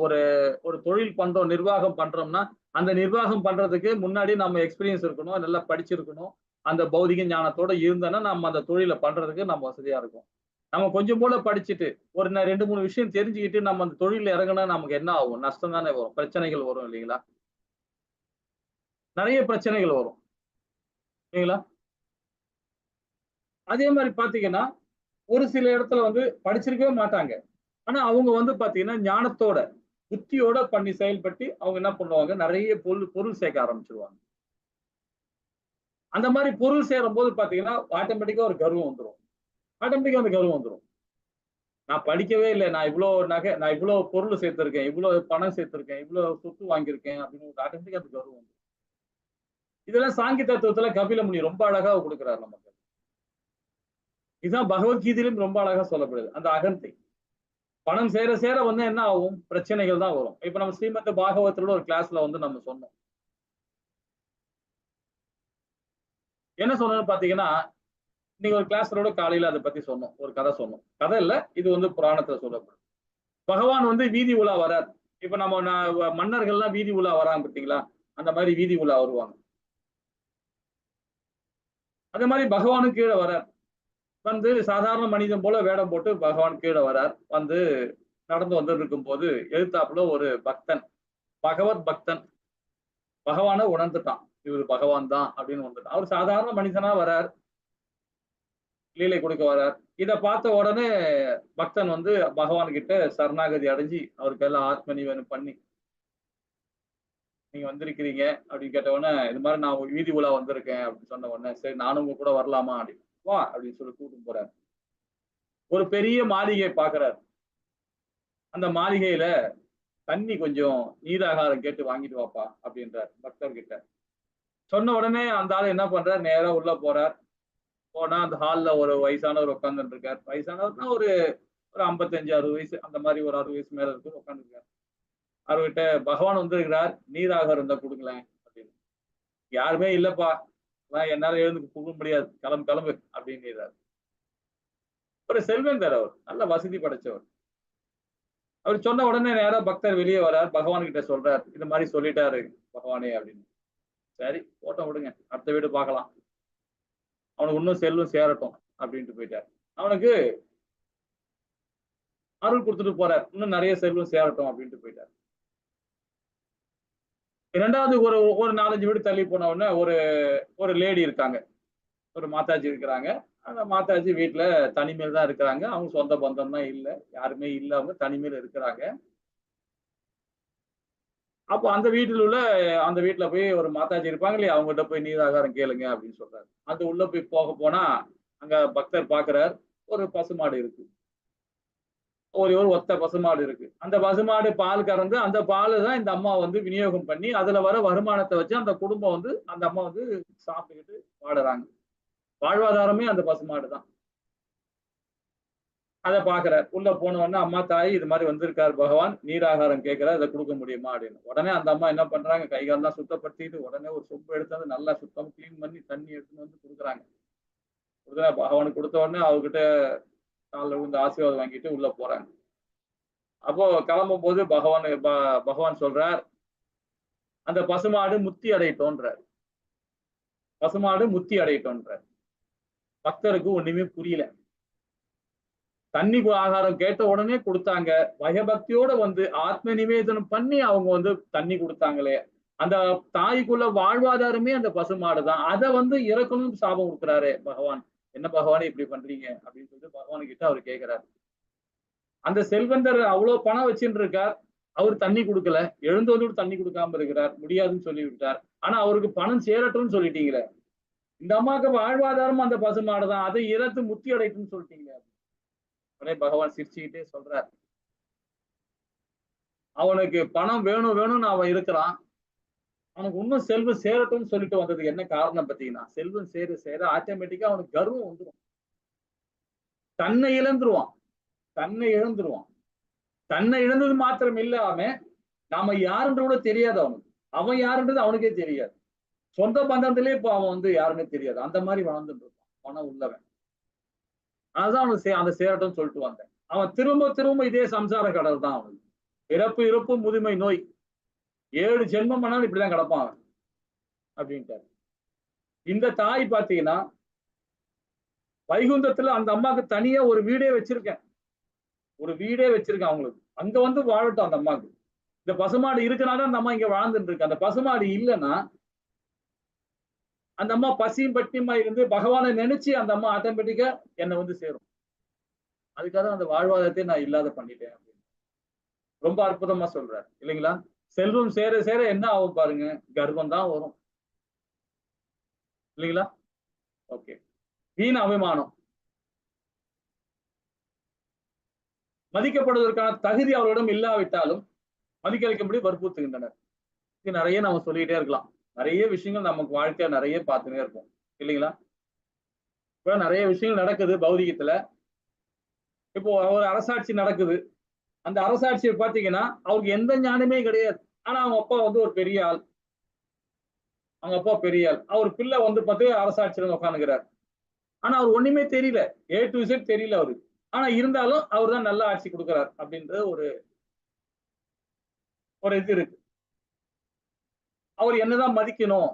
ஒரு ஒரு தொழில் பண்றோம், நிர்வாகம் பண்றோம்னா அந்த நிர்வாகம் பண்றதுக்கு முன்னாடி நம்ம எக்ஸ்பீரியன்ஸ் இருக்கணும், நல்லா படிச்சிருக்கணும். அந்த பௌதிக ஞானத்தோட இருந்தோம்னா நம்ம அந்த தொழிலை பண்றதுக்கு நம்ம வசதியா இருக்கும். நம்ம கொஞ்சம் போல படிச்சுட்டு ஒரு 2-3 விஷயம் தெரிஞ்சுக்கிட்டு நம்ம அந்த தொழில இறங்கினா நமக்கு என்ன ஆகும்? நஷ்டம் தானே வரும், பிரச்சனைகள் வரும், இல்லைங்களா? நிறைய பிரச்சனைகள் வரும், இல்லைங்களா? அதே மாதிரி பாத்தீங்கன்னா ஒரு சில இடத்துல வந்து படிச்சிருக்கவே மாட்டாங்க. ஆனா அவங்க வந்து பாத்தீங்கன்னா ஞானத்தோட புத்தியோட பண்ணி செயல்பட்டு அவங்க என்ன பண்ணுவாங்க, நிறைய பொருள் சேர்க்க ஆரம்பிச்சிருவாங்க. அந்த மாதிரி பொருள் சேரும் போது பாத்தீங்கன்னா ஆட்டோமேட்டிக்கா ஒரு கர்வம் வந்துடும். ஆட்டோமேட்டிக்கா அந்த கர்வம் வந்துடும். நான் படிக்கவே இல்லை, நான் இவ்வளவு நகை, நான் இவ்வளவு பொருள் சேர்த்திருக்கேன், இவ்வளவு பணம் சேர்த்திருக்கேன், இவ்வளவு சொத்து வாங்கியிருக்கேன் அப்படின்னு ஆட்டோமேட்டிக்கா அந்த கர்வம் வந்துடும். இதெல்லாம் சாங்கி தத்துவத்துல கபில முனி ரொம்ப அழகா கொடுக்கிறார் நமக்கு. இதுதான் பகவத்கீதையிலும் ரொம்ப அழகா சொல்லப்படுது, அந்த அகந்தை. பணம் சேர சேர வந்து என்ன ஆகும்? பிரச்சனைகள் தான் வரும். இப்ப நம்ம ஸ்ரீமத் பாகவத்தோட ஒரு கிளாஸ்ல வந்து நம்ம சொன்னோம். என்ன சொன்னோம்னு பாத்தீங்கன்னா, இன்னைக்கு ஒரு கிளாஸ்லோட காலையில அதை பத்தி சொன்னோம், ஒரு கதை சொன்னோம். கதை இல்ல, இது வந்து புராணத்துல சொல்லப்படும். பகவான் வந்து வீதி உலா வரார். இப்ப நம்ம மன்னர்கள்லாம் வீதி உலா வராங்க பார்த்தீங்களா? அந்த மாதிரி வீதி உலா வருவாங்க. அதே மாதிரி பகவானும் கீழே வரார். வந்து சாதாரண மனிதன் போல வேடம் போட்டு பகவான் கீழே வரார். வந்து நடந்து வந்து இருக்கும் போது எழுத்தாப்புல ஒரு பக்தன், பகவத் பக்தன், பகவானை உணர்ந்துட்டான். இவர் பகவான் தான் அப்படின்னு வந்துட்டான். அவர் சாதாரண மனிதனா வரார், லீலை கொடுக்க வரார். இதை பார்த்த உடனே பக்தன் வந்து பகவான் கிட்ட சரணாகதி அடைஞ்சு அவருக்கு எல்லாம் ஆத்ம நிவேதனம் பண்ணி, நீங்க வந்திருக்கிறீங்க அப்படின்னு கேட்ட உடனே, இது மாதிரி நான் வீதி உலா வந்திருக்கேன் அப்படின்னு சொன்ன உடனே, சரி நானும் உங்க கூட வரலாமா அப்படின்னு, வா அப்படின்னு சொல்லி கூட்டிட்டு போறாரு. ஒரு பெரிய மாளிகையை பாக்குறாரு. அந்த மாளிகையில தண்ணி கொஞ்சம் நீராகாரம் கேட்டு வாங்கிட்டு வாப்பா அப்படின்றார் பக்தர் கிட்ட. சொன்ன உடனே அந்த ஆள் என்ன பண்றார், நேரா உள்ள போறார். போனா அந்த ஹால்ல ஒரு வயசானவர் உட்கார்ந்துட்டு இருக்கார். வயசானவர்னா ஒரு 55-60 வயசு, அந்த மாதிரி ஒரு 60 வயசு மேல இருக்கு, உட்காந்துருக்காரு. அவர்கிட்ட பகவான் வந்திருக்கிறார், நீராகாரம் இருந்தா கொடுங்களேன் அப்படின்னு. யாருமே இல்லப்பா, என்னால எழுந்து போக முடியாது, கிளம்பு கிளம்பு அப்படின்றார். ஒரு செல்வந்தர், அவர் நல்ல வசதி படைச்சவர். அவர் சொன்ன உடனே நேரா பக்தர் வெளியே வரார், பகவான் கிட்ட சொல்றார், இந்த மாதிரி சொல்லிட்டாரு பகவானே அப்படின்னு. சரி போட்டோம் விடுங்க, அடுத்த வீடு பார்க்கலாம், அவனுக்கு இன்னும் செல்வம் சேரட்டும் அப்படின்ட்டு போயிட்டார். அவனுக்கு அருள் கொடுத்துட்டு போறார், இன்னும் நிறைய செல்வம் சேரட்டும் அப்படின்ட்டு போயிட்டார். இரண்டாவது ஒரு 4-5 வீடு தள்ளி போன உடனே ஒரு லேடி இருக்காங்க, ஒரு மாதாஜி இருக்கிறாங்க. அந்த மாதாஜி வீட்டுல தனிமையில் தான் இருக்கிறாங்க. அவங்க சொந்த பந்தம் தான் இல்லை, யாருமே இல்லை, அவங்க தனிமையில் இருக்கிறாங்க. அப்போ அந்த வீட்டுல போய் ஒரு மாதாஜி இருப்பாங்க இல்லையா, அவங்ககிட்ட போய் நீராகாரம் கேளுங்க அப்படின்னு சொல்றாரு. அந்த உள்ள போய் போனா அங்க பக்தர் பாக்குறார், ஒரு பசுமாடு இருக்கு, ஒரு ஒத்த பசுமாடு இருக்கு. அந்த பசுமாடு பால் கறந்து அந்த பால் தான் இந்த அம்மா வந்து விநியோகம் பண்ணி அதுல வர வருமானத்தை வச்சு அந்த குடும்பம் வந்து அந்த அம்மா வந்து சாப்பிட்டுக்கிட்டு வாடுறாங்க. வாழ்வாதாரமே அந்த பசுமாடு தான். அதை பாக்குறார். உள்ள போன உடனே அம்மா தாய் இது மாதிரி வந்திருக்காரு பகவான், நீராகாரம் கேட்கிறார், அதை கொடுக்க முடியுமா அப்படின்னு. உடனே அந்த அம்மா என்ன பண்றாங்க, கைகாலெல்லாம் சுத்தப்படுத்திட்டு உடனே ஒரு சொம்பு எடுத்து வந்து நல்லா சுத்தம் கிளீன் பண்ணி தண்ணி எடுத்துன்னு வந்து கொடுக்குறாங்க. பகவானுக்கு கொடுத்த உடனே அவர்கிட்ட காலில் விழுந்து ஆசீர்வாதம் வாங்கிட்டு உள்ள போறாங்க. அப்போ கிளம்பும் போது பகவான் சொல்றார், அந்த பசுமாடு முத்தி அடையட்டோன்றார். பசுமாடு முத்தி அடையட்டோன்றார். பக்தருக்கு ஒண்ணுமே புரியல. தண்ணி ஆகாரம் கேட்ட உடனே கொடுத்தாங்க, பயபக்தியோட வந்து ஆத்ம நிவேதனம் பண்ணி அவங்க வந்து தண்ணி கொடுத்தாங்களே, அந்த தாய்க்குள்ள வாழ்வாதாரமே அந்த பசுமாடு தான். அதை வந்து இறக்கணும் சாபம் கொடுக்குறாரு பகவான். என்ன பகவானே இப்படி பண்றீங்க அப்படின்னு சொல்லிட்டு பகவான் கிட்ட அவர் கேட்கிறார். அந்த செல்வந்தர் அவ்வளவு பணம் வச்சுட்டு இருக்கார், அவர் தண்ணி கொடுக்கல, எழுந்து வந்து தண்ணி கொடுக்காம இருக்கிறார், முடியாதுன்னு சொல்லி விட்டார். ஆனா அவருக்கு பணம் சேரட்டும்னு சொல்லிட்டீங்களே, இந்த அம்மாவுக்கு வாழ்வாதாரம் அந்த பசுமாடு தான், அதை இறத்து முத்தி அடைக்கும்னு சொல்லிட்டீங்களே. உடனே பகவான் சிரிச்சுக்கிட்டே சொல்றார், அவனுக்கு பணம் வேணும் வேணும்னு அவன் இருக்கிறான், அவனுக்கு இன்னும் செல்வம் சேரட்டும்னு சொல்லிட்டு வந்ததுக்கு என்ன காரணம் பார்த்தீங்கன்னா, செல்வம் சேர சேர ஆட்டோமேட்டிக்கா அவனுக்கு கர்வம் வந்துடும், தன்னை இழந்துருவான், தன்னை இழந்துருவான். தன்னை இழந்தது மாத்திரம் இல்லாம நாம யாருன்ற கூட தெரியாது அவனுக்கு, அவன் யாருன்றது அவனுக்கே தெரியாது, சொந்த பந்தத்திலே இப்போ அவன் வந்து யாருன்னே தெரியாது, அந்த மாதிரி வாழ்ந்துட்டு இருப்பான் பணம் உள்ளவன். அதுதான் அவனுக்கு அந்த சேரட்டும் சொல்லிட்டு வந்தேன். அவன் திரும்ப திரும்ப இதே சம்சார கடல் தான் அவனுக்கு, பிறப்பு இறப்பு முதுமை நோய் 7 ஜென்மம் ஆனாலும் இப்படிதான் கிடப்பான் அவன் அப்படின்ட்டாரு. இந்த தாய் பாத்தீங்கன்னா வைகுந்தத்துல அந்த அம்மாவுக்கு தனியா ஒரு வீடே வச்சிருக்கேன், ஒரு வீடே வச்சிருக்கேன் அவங்களுக்கு, அங்க வந்து வாழட்டும் அந்த அம்மாவுக்கு. இந்த பசுமாடு இருக்கனால அந்த அம்மா இங்க வாழ்ந்துட்டு இருக்கு, அந்த பசுமாடு இல்லைன்னா அந்த அம்மா பசியும் பட்டியமா இருந்து பகவானை நினைச்சு அந்த அம்மா ஆட்டோமேட்டிக்கா என்னை வந்து சேரும். அதுக்காக அந்த வாழ்வாதாரத்தை நான் இல்லாத பண்ணிட்டேன் அப்படின்னு ரொம்ப அற்புதமா சொல்றாரு இல்லைங்களா. செல்வம் சேர சேர என்ன ஆகும் பாருங்க, கர்வம் தான் வரும் இல்லைங்களா. ஓகே, வீண் அபிமானம், மதிக்கப்படுவதற்கான தகுதி அவர்களிடம் இல்லாவிட்டாலும் மதிக்க வைக்கும்படி வற்புறுத்துகின்றனர். இது நிறைய நம்ம சொல்லிக்கிட்டே இருக்கலாம், நிறைய விஷயங்கள் நமக்கு வாழ்க்கையில நிறைய பார்த்துனே இருப்போம் இல்லைங்களா. இப்ப நிறைய விஷயங்கள் நடக்குது பௌதிகத்துல. இப்போ ஒரு அரசாட்சி நடக்குது, அந்த அரசாட்சியை பார்த்தீங்கன்னா அவருக்கு எந்த ஞானமே கிடையாது, ஆனா அவங்க அப்பா வந்து ஒரு பெரிய ஆள், அவங்க அப்பா பெரிய ஆள், அவர் பிள்ளை வந்து பார்த்து அரசாட்சியில உட்காந்துக்கிறார், ஆனா அவர் ஒண்ணுமே தெரியல, A to Z தெரியல அவருக்கு, ஆனா இருந்தாலும் அவர் தான் நல்ல ஆட்சி கொடுக்கிறார் அப்படின்றது ஒரு இது இருக்கு. அவர் என்னதான் மதிக்கணும்,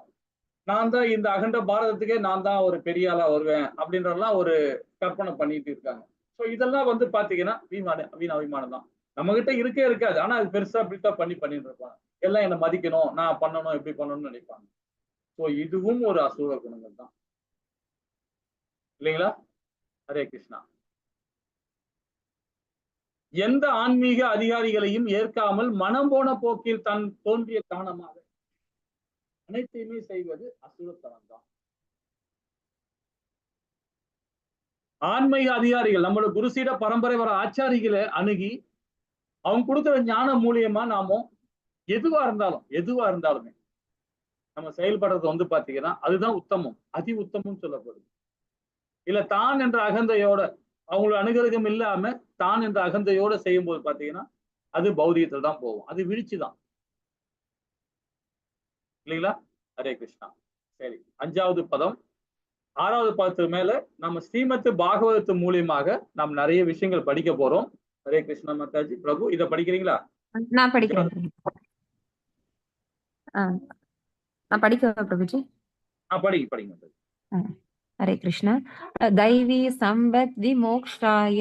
நான் தான் இந்த அகண்ட பாரதத்துக்கே நான் தான் ஒரு பெரிய ஆளா வருவேன் அப்படின்றதெல்லாம் ஒரு கற்பனை பண்ணிட்டு இருக்காங்க. ஸோ இதெல்லாம் வந்து பாத்தீங்கன்னா வீண் அபிமானம் தான், நம்ம கிட்ட இருக்கே இருக்காது, ஆனா அது பெருசா பில்டப் பண்ணிட்டு இருப்பாங்க, எல்லாம் என்னை மதிக்கணும், நான் பண்ணணும், எப்படி பண்ணணும்னு நினைப்பாங்க. ஸோ இதுவும் ஒரு அசூர குணங்கள் தான் இல்லைங்களா. ஹரே கிருஷ்ணா. எந்த ஆன்மீக அதிகாரிகளையும் ஏற்காமல் மனம் போன போக்கில் தன் தோன்றிய காரணமாக அனைத்தையுமே செய்வது அசுரத்தனம் தான். ஆன்மீக அதிகாரிகள் நம்மளோட குருசீட பரம்பரை வர ஆச்சாரிகளை அணுகி அவங்க கொடுக்குற ஞானம் மூலியமா நாம எதுவா இருந்தாலுமே நம்ம செயல்படுறது வந்து பாத்தீங்கன்னா அதுதான் உத்தமம், அதி உத்தமம் சொல்லப்படுது. இல்ல தான் என்ற அகந்தையோட அவங்களோட அனுகிரகம் இல்லாம தான் என்ற அகந்தையோட செய்யும் போது பாத்தீங்கன்னா அது பௌதிகத்துல தான் போகும், அது வீழ்ச்சிதான் இல்லைங்களா. ஹரே கிருஷ்ணா. சரி, 5வது பதம். 6வது பதத்துக்கு மேல நம்ம ஸ்ரீமத் பாகவதத்து மூலியமாக நாம் நிறைய விஷயங்கள் படிக்க போறோம். ஹரே கிருஷ்ணா மாதாஜி. பிரபு இத படிக்கிறீங்களா? நான் படிக்கிறேன். நான் படிக்கிறேன் பிரபுஜி. படிங்க. हरे कृष्ण. दैवी संवत् विमोक्षाय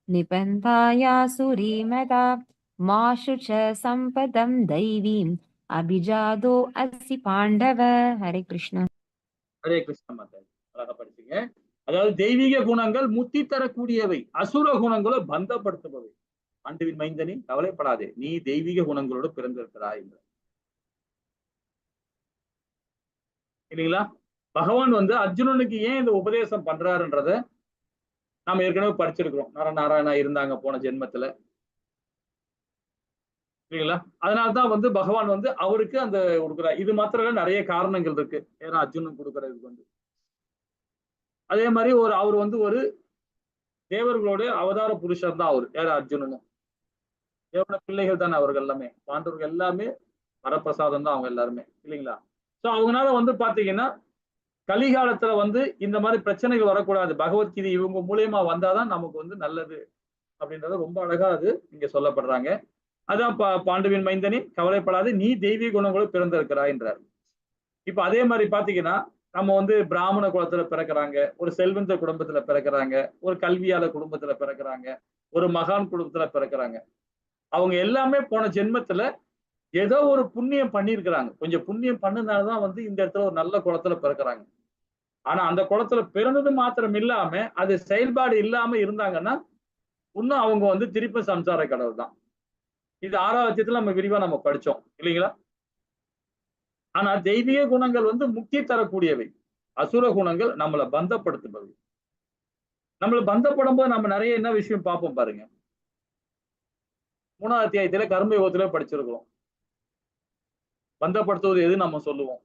निबन्धायासुरीमता माशु च सम्पदं दैवीम् अभिजातो असि पाण्डव. हरे कृष्ण. ஹரே கிருஷ்ணா மாதாஜி. அழகா படிச்சீங்க. அதாவது தெய்வீக குணங்கள் முத்தி தரக்கூடியவை, அசுர குணங்களோ பந்தப்படுத்துபவை. ஆண்டுவின் மைந்தனி கவலைப்படாதே, நீ தெய்வீக குணங்களோடு பிறந்திருக்கிறாய் என்று இல்லைங்களா. பகவான் வந்து அர்ஜுனனுக்கு ஏன் இந்த உபதேசம் பண்றாருன்றத நாம ஏற்கனவே படிச்சிருக்கிறோம், நாராயணா இருந்தாங்க போன ஜென்மத்துல இல்லைங்களா. அதனால்தான் வந்து பகவான் வந்து அவருக்கு அந்த கொடுக்குறார். இது மாத்திரம் நிறைய காரணங்கள் இருக்கு ஏன்னா அர்ஜுனன் கொடுக்கறதுக்கு வந்து. அதே மாதிரி அவர் வந்து ஒரு தேவர்களுடைய அவதார புருஷர் தான் அவர், யார் அர்ஜுனனும். தேவன பிள்ளைகள் தானே அவர்கள் எல்லாமே, பாண்டவர்கள் எல்லாமே வரப்பிரசாதம் தான் அவங்க எல்லாருமே இல்லைங்களா. சோ அவங்களால வந்து பாத்தீங்கன்னா கலிகாலத்துல வந்து இந்த மாதிரி பிரச்சனைகள் வரக்கூடாது, பகவத்கீதை இவங்க மூலியமா வந்தாதான் நமக்கு வந்து நல்லது அப்படின்றத ரொம்ப அழகா அது இங்க சொல்லப்படுறாங்க. அதான் பாண்டுவின் மைந்தனி கவலைப்படாது, நீ தெய்வீக குணங்களும் பிறந்திருக்கிறாய் என்றார். இப்ப அதே மாதிரி பாத்தீங்கன்னா நம்ம வந்து பிராமண குலத்துல பிறக்கிறாங்க, ஒரு செல்வந்த குடும்பத்துல பிறக்கிறாங்க, ஒரு கல்வியாளர் குடும்பத்துல பிறக்கிறாங்க, ஒரு மகான் குடும்பத்துல பிறக்கிறாங்க. அவங்க எல்லாமே போன ஜென்மத்துல ஏதோ ஒரு புண்ணியம் பண்ணியிருக்கிறாங்க, கொஞ்சம் புண்ணியம் பண்ணதுனாலதான் வந்து இந்த இடத்துல ஒரு நல்ல குலத்துல பிறக்கிறாங்க. ஆனா அந்த குலத்துல பிறந்தது மாத்திரம் இல்லாம அது செயல்பாடு இல்லாம இருந்தாங்கன்னா இன்னும் அவங்க வந்து திருப்பி சம்சார கடவுள் தான். இது 6வது அத்தியாயத்துல நம்ம விரிவா நம்ம படிச்சோம் இல்லைங்களா. ஆனா தெய்வீக குணங்கள் வந்து முக்தி தரக்கூடியவை, அசுர குணங்கள் நம்மளை பந்தப்படுத்துபவை. நம்மள பந்தப்படும் போது நம்ம நிறைய என்ன விஷயம் பார்ப்போம் பாருங்க. 3வது அத்தியாயத்துல கர்ம யோகத்துல படிச்சிருக்கிறோம். பந்தப்படுத்துவது எது நம்ம சொல்லுவோம்.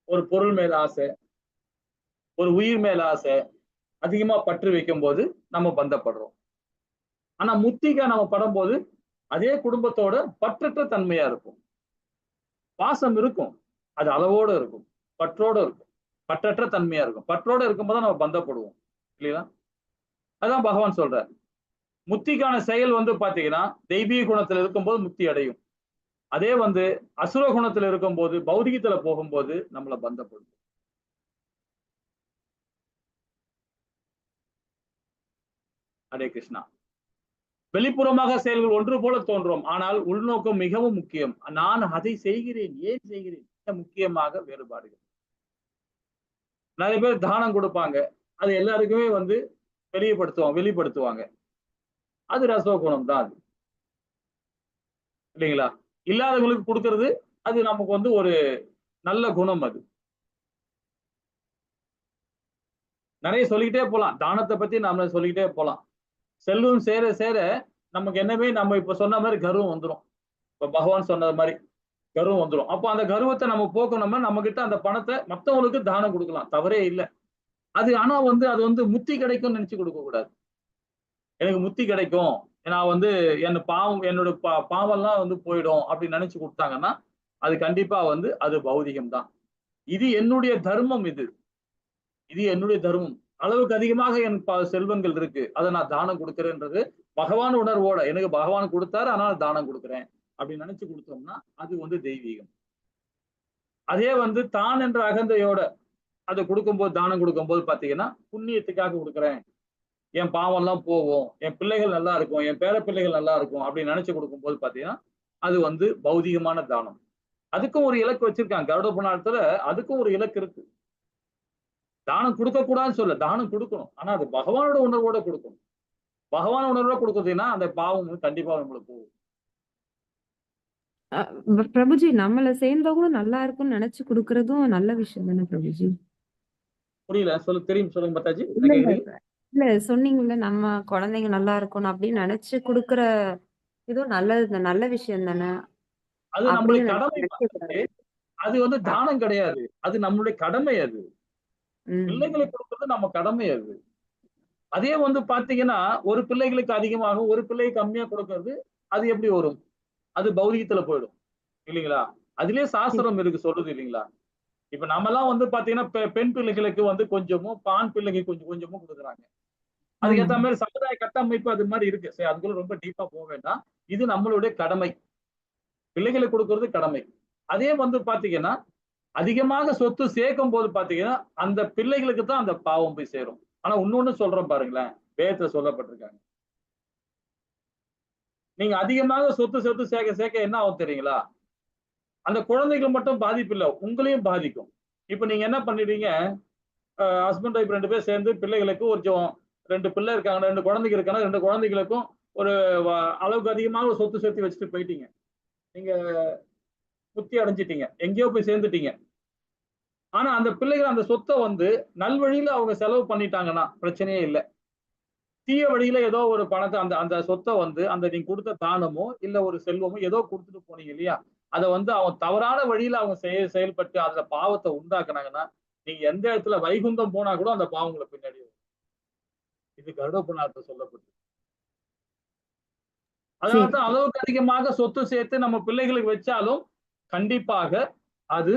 ஒரு பொருள் மேல ஆசை, ஒரு உயிர் மேல ஆசை, அதிகமா பற்று வைக்கும் போது நம்ம பந்தப்படுறோம். ஆனா முத்திகா நம்ம படும்போது அதே குடும்பத்தோட பற்றற்ற தன்மையா இருக்கும். பாசம் இருக்கும், அது அளவோட இருக்கும், பற்றோட இருக்கும், பற்றற்ற தன்மையா இருக்கும். பற்றோட இருக்கும்போது நம்ம பந்தப்படுவோம் இல்லையா? அதான் பகவான் சொல்றார். முத்திக்கான செயல் வந்து பாத்தீங்கன்னா தெய்வீக குணத்துல இருக்கும்போது முக்தி அடையும். அதே வந்து அசுர குணத்துல இருக்கும்போது, பௌதிகத்துல போகும்போது நம்மள பந்தப்படும். ஹரே கிருஷ்ணா. வெளிப்புறமாக செயல்கள் ஒன்று போல தோன்றும், ஆனால் உள்நோக்கம் மிகவும் முக்கியம். நான் அதை செய்கிறேன், ஏன் செய்கிறேன், முக்கியமாக வேறுபாடுகள். நிறைய பேர் தானம் கொடுப்பாங்க, அது எல்லாருக்குமே வந்து வெளிப்படுத்துவாங்க. அது ரசோகுணம் தான் அது இல்லைங்களா? இல்லாதவங்களுக்கு கொடுக்கறது அது நமக்கு வந்து ஒரு நல்ல குணம். அது நிறைய சொல்லிக்கிட்டே போலாம். தானத்தை பத்தி நாம சொல்லிக்கிட்டே போலாம். செல்வம் சேர சேர நமக்கு என்னவே நம்ம இப்ப சொன்ன மாதிரி கர்வம் வந்துடும். இப்ப பகவான் சொன்னது மாதிரி கர்வம் வந்துடும். அப்போ அந்த கர்வத்தை நம்ம போக்கணும்னா நம்ம கிட்ட அந்த பணத்தை மற்றவங்களுக்கு தானம் கொடுக்கலாம், தவறே இல்லை. அது ஆனா வந்து அது வந்து முத்தி கிடைக்கும்னு நினைச்சு கொடுக்க கூடாது. எனக்கு முத்தி கிடைக்கும், நான் வந்து என்னோட பாவம்லாம் வந்து போயிடும் அப்படின்னு நினைச்சு கொடுத்தாங்கன்னா அது கண்டிப்பா வந்து அது பௌதிகம் தான். இது என்னுடைய தர்மம், இது என்னுடைய தர்மம். அளவுக்கு அதிகமாக எனக்கு செல்வங்கள் இருக்கு, அதை நான் தானம் கொடுக்கிறேன்றது பகவான் உணர்வோட, எனக்கு பகவான் கொடுத்தாரு அதனால தானம் கொடுக்குறேன் அப்படின்னு நினைச்சு கொடுத்தோம்னா அது வந்து தெய்வீகம். அதே வந்து தான் என்ற அகந்தையோட அதை கொடுக்கும்போது, தானம் கொடுக்கும்போது பாத்தீங்கன்னா புண்ணியத்துக்காக கொடுக்குறேன், என் பாவம் எல்லாம் போகும், என் பிள்ளைகள் நல்லா இருக்கும், என் பேர பிள்ளைகள் நல்லா இருக்கும் அப்படின்னு நினைச்சு கொடுக்கும்போது பாத்தீங்கன்னா அது வந்து பௌதிகமான தானம். அதுக்கும் ஒரு இலக்கு வச்சிருக்காங்க கருட புராணத்துல, அதுக்கும் ஒரு இலக்கு இருக்கு. தானம் கொடுக்க கூடாதுன்னு சொல்ல, தானம் கொடுக்கணும், ஆனா அது பகவானோட உணர்வோட கொடுக்கணும். பகவான உணர்வோட கொடுக்குறதுன்னா அந்த பாவம் வந்து கண்டிப்பா நம்மளுக்கு போகும். பிரபுஜி, நம்மள சேர்ந்தவங்களும் நல்லா இருக்கும்னு நினைச்சு கொடுக்கறதும் நல்ல விஷயம் தானே பிரபுஜி? புரியல, தெரியும், சொல்லுங்க பத்தாஜி. இல்ல, சொன்னீங்கல்ல நம்ம குழந்தைங்க நல்லா இருக்கணும் அப்படின்னு நினைச்சு கொடுக்கற இதுவும் நல்ல விஷயம் தானே. அது நம்மளுடைய கடமை. அது வந்து தானம் கிடையாது, அது நம்மளுடைய கடமை. அது பிள்ளைகளை கொடுக்கறது நம்ம கடமை. அது அதே வந்து பாத்தீங்கன்னா ஒரு பிள்ளைகளுக்கு அதிகமாகும், ஒரு பிள்ளைக்கு கம்மியா கொடுக்கறது அது எப்படி வரும்? அது பௌதிகத்துல போயிடும் இல்லைங்களா? அதுலயே சாஸ்திரம் இருக்கு சொல்றது இல்லைங்களா? இப்ப நம்ம எல்லாம் வந்து பாத்தீங்கன்னா பெண் பிள்ளைகளுக்கு வந்து கொஞ்சமும், ஆண் பிள்ளைக்கு கொஞ்சமும் கொடுக்குறாங்க. அதுக்கேற்ற மாதிரி சமுதாய கட்டமைப்பு அது மாதிரி இருக்கு. சரி, அதுக்குள்ள ரொம்ப டீப்பா போக வேண்டாம். இது நம்மளுடைய கடமை, பிள்ளைகளை கொடுக்கறது கடமை. அதே வந்து பாத்தீங்கன்னா அதிகமாக சொத்து சேர்க்கும் போது பாத்தீங்கன்னா அந்த பிள்ளைகளுக்கு தான் அந்த பாவம் போய் சேரும். ஆனா இன்னொன்னு சொல்றேன் பாருங்களேன், வேதத்துல சொல்லப்பட்டிருக்காங்க, நீங்க அதிகமாக சொத்து சேர்க்க என்ன ஆகும் தெரியுங்களா? அந்த குழந்தைகள் மட்டும் பாதிப்பு இல்லை, உங்களையும் பாதிக்கும். இப்ப நீங்க என்ன பண்ணிடுவீங்க, ஹஸ்பண்ட் ஒய்ஃப் 2 பேர் சேர்ந்து பிள்ளைகளுக்கு ஒரு 2 பிள்ளை இருக்காங்க, 2 குழந்தைங்க இருக்காங்க, 2 குழந்தைகளுக்கும் ஒரு அளவுக்கு அதிகமாக சொத்து சேர்த்து வச்சுட்டு போயிட்டீங்க. நீங்க புத்தி அடைஞ்சிட்டீங்க, எங்கேயோ போய் சேர்ந்துட்டீங்க. ஆனா அந்த பிள்ளைகள் அந்த சொத்தை வந்து நல்வழியில அவங்க செலவு பண்ணிட்டாங்கன்னா பிரச்சனையே இல்லை. தீய வழியில ஏதோ ஒரு பணத்தை அந்த அந்த சொத்தை வந்து அந்த நீங்க கொடுத்த தானமோ இல்ல ஒரு செல்வமோ ஏதோ கொடுத்துட்டு போனீங்க இல்லையா, அதை வந்து அவன் தவறான வழியில அவங்க செயல்பட்டு அதுல பாவத்தை உண்டாக்குனாங்கன்னா நீங்க எந்த இடத்துல வைகுந்தம் போனா கூட அந்த பாவங்களை பின்னாடி வரும். இது கருட புராணத்துல சொல்லப்பட்டு. அதனால்தான் அளவுக்கு அதிகமாக சொத்து சேர்த்து நம்ம பிள்ளைகளுக்கு வச்சாலும் கண்டிப்பாக அது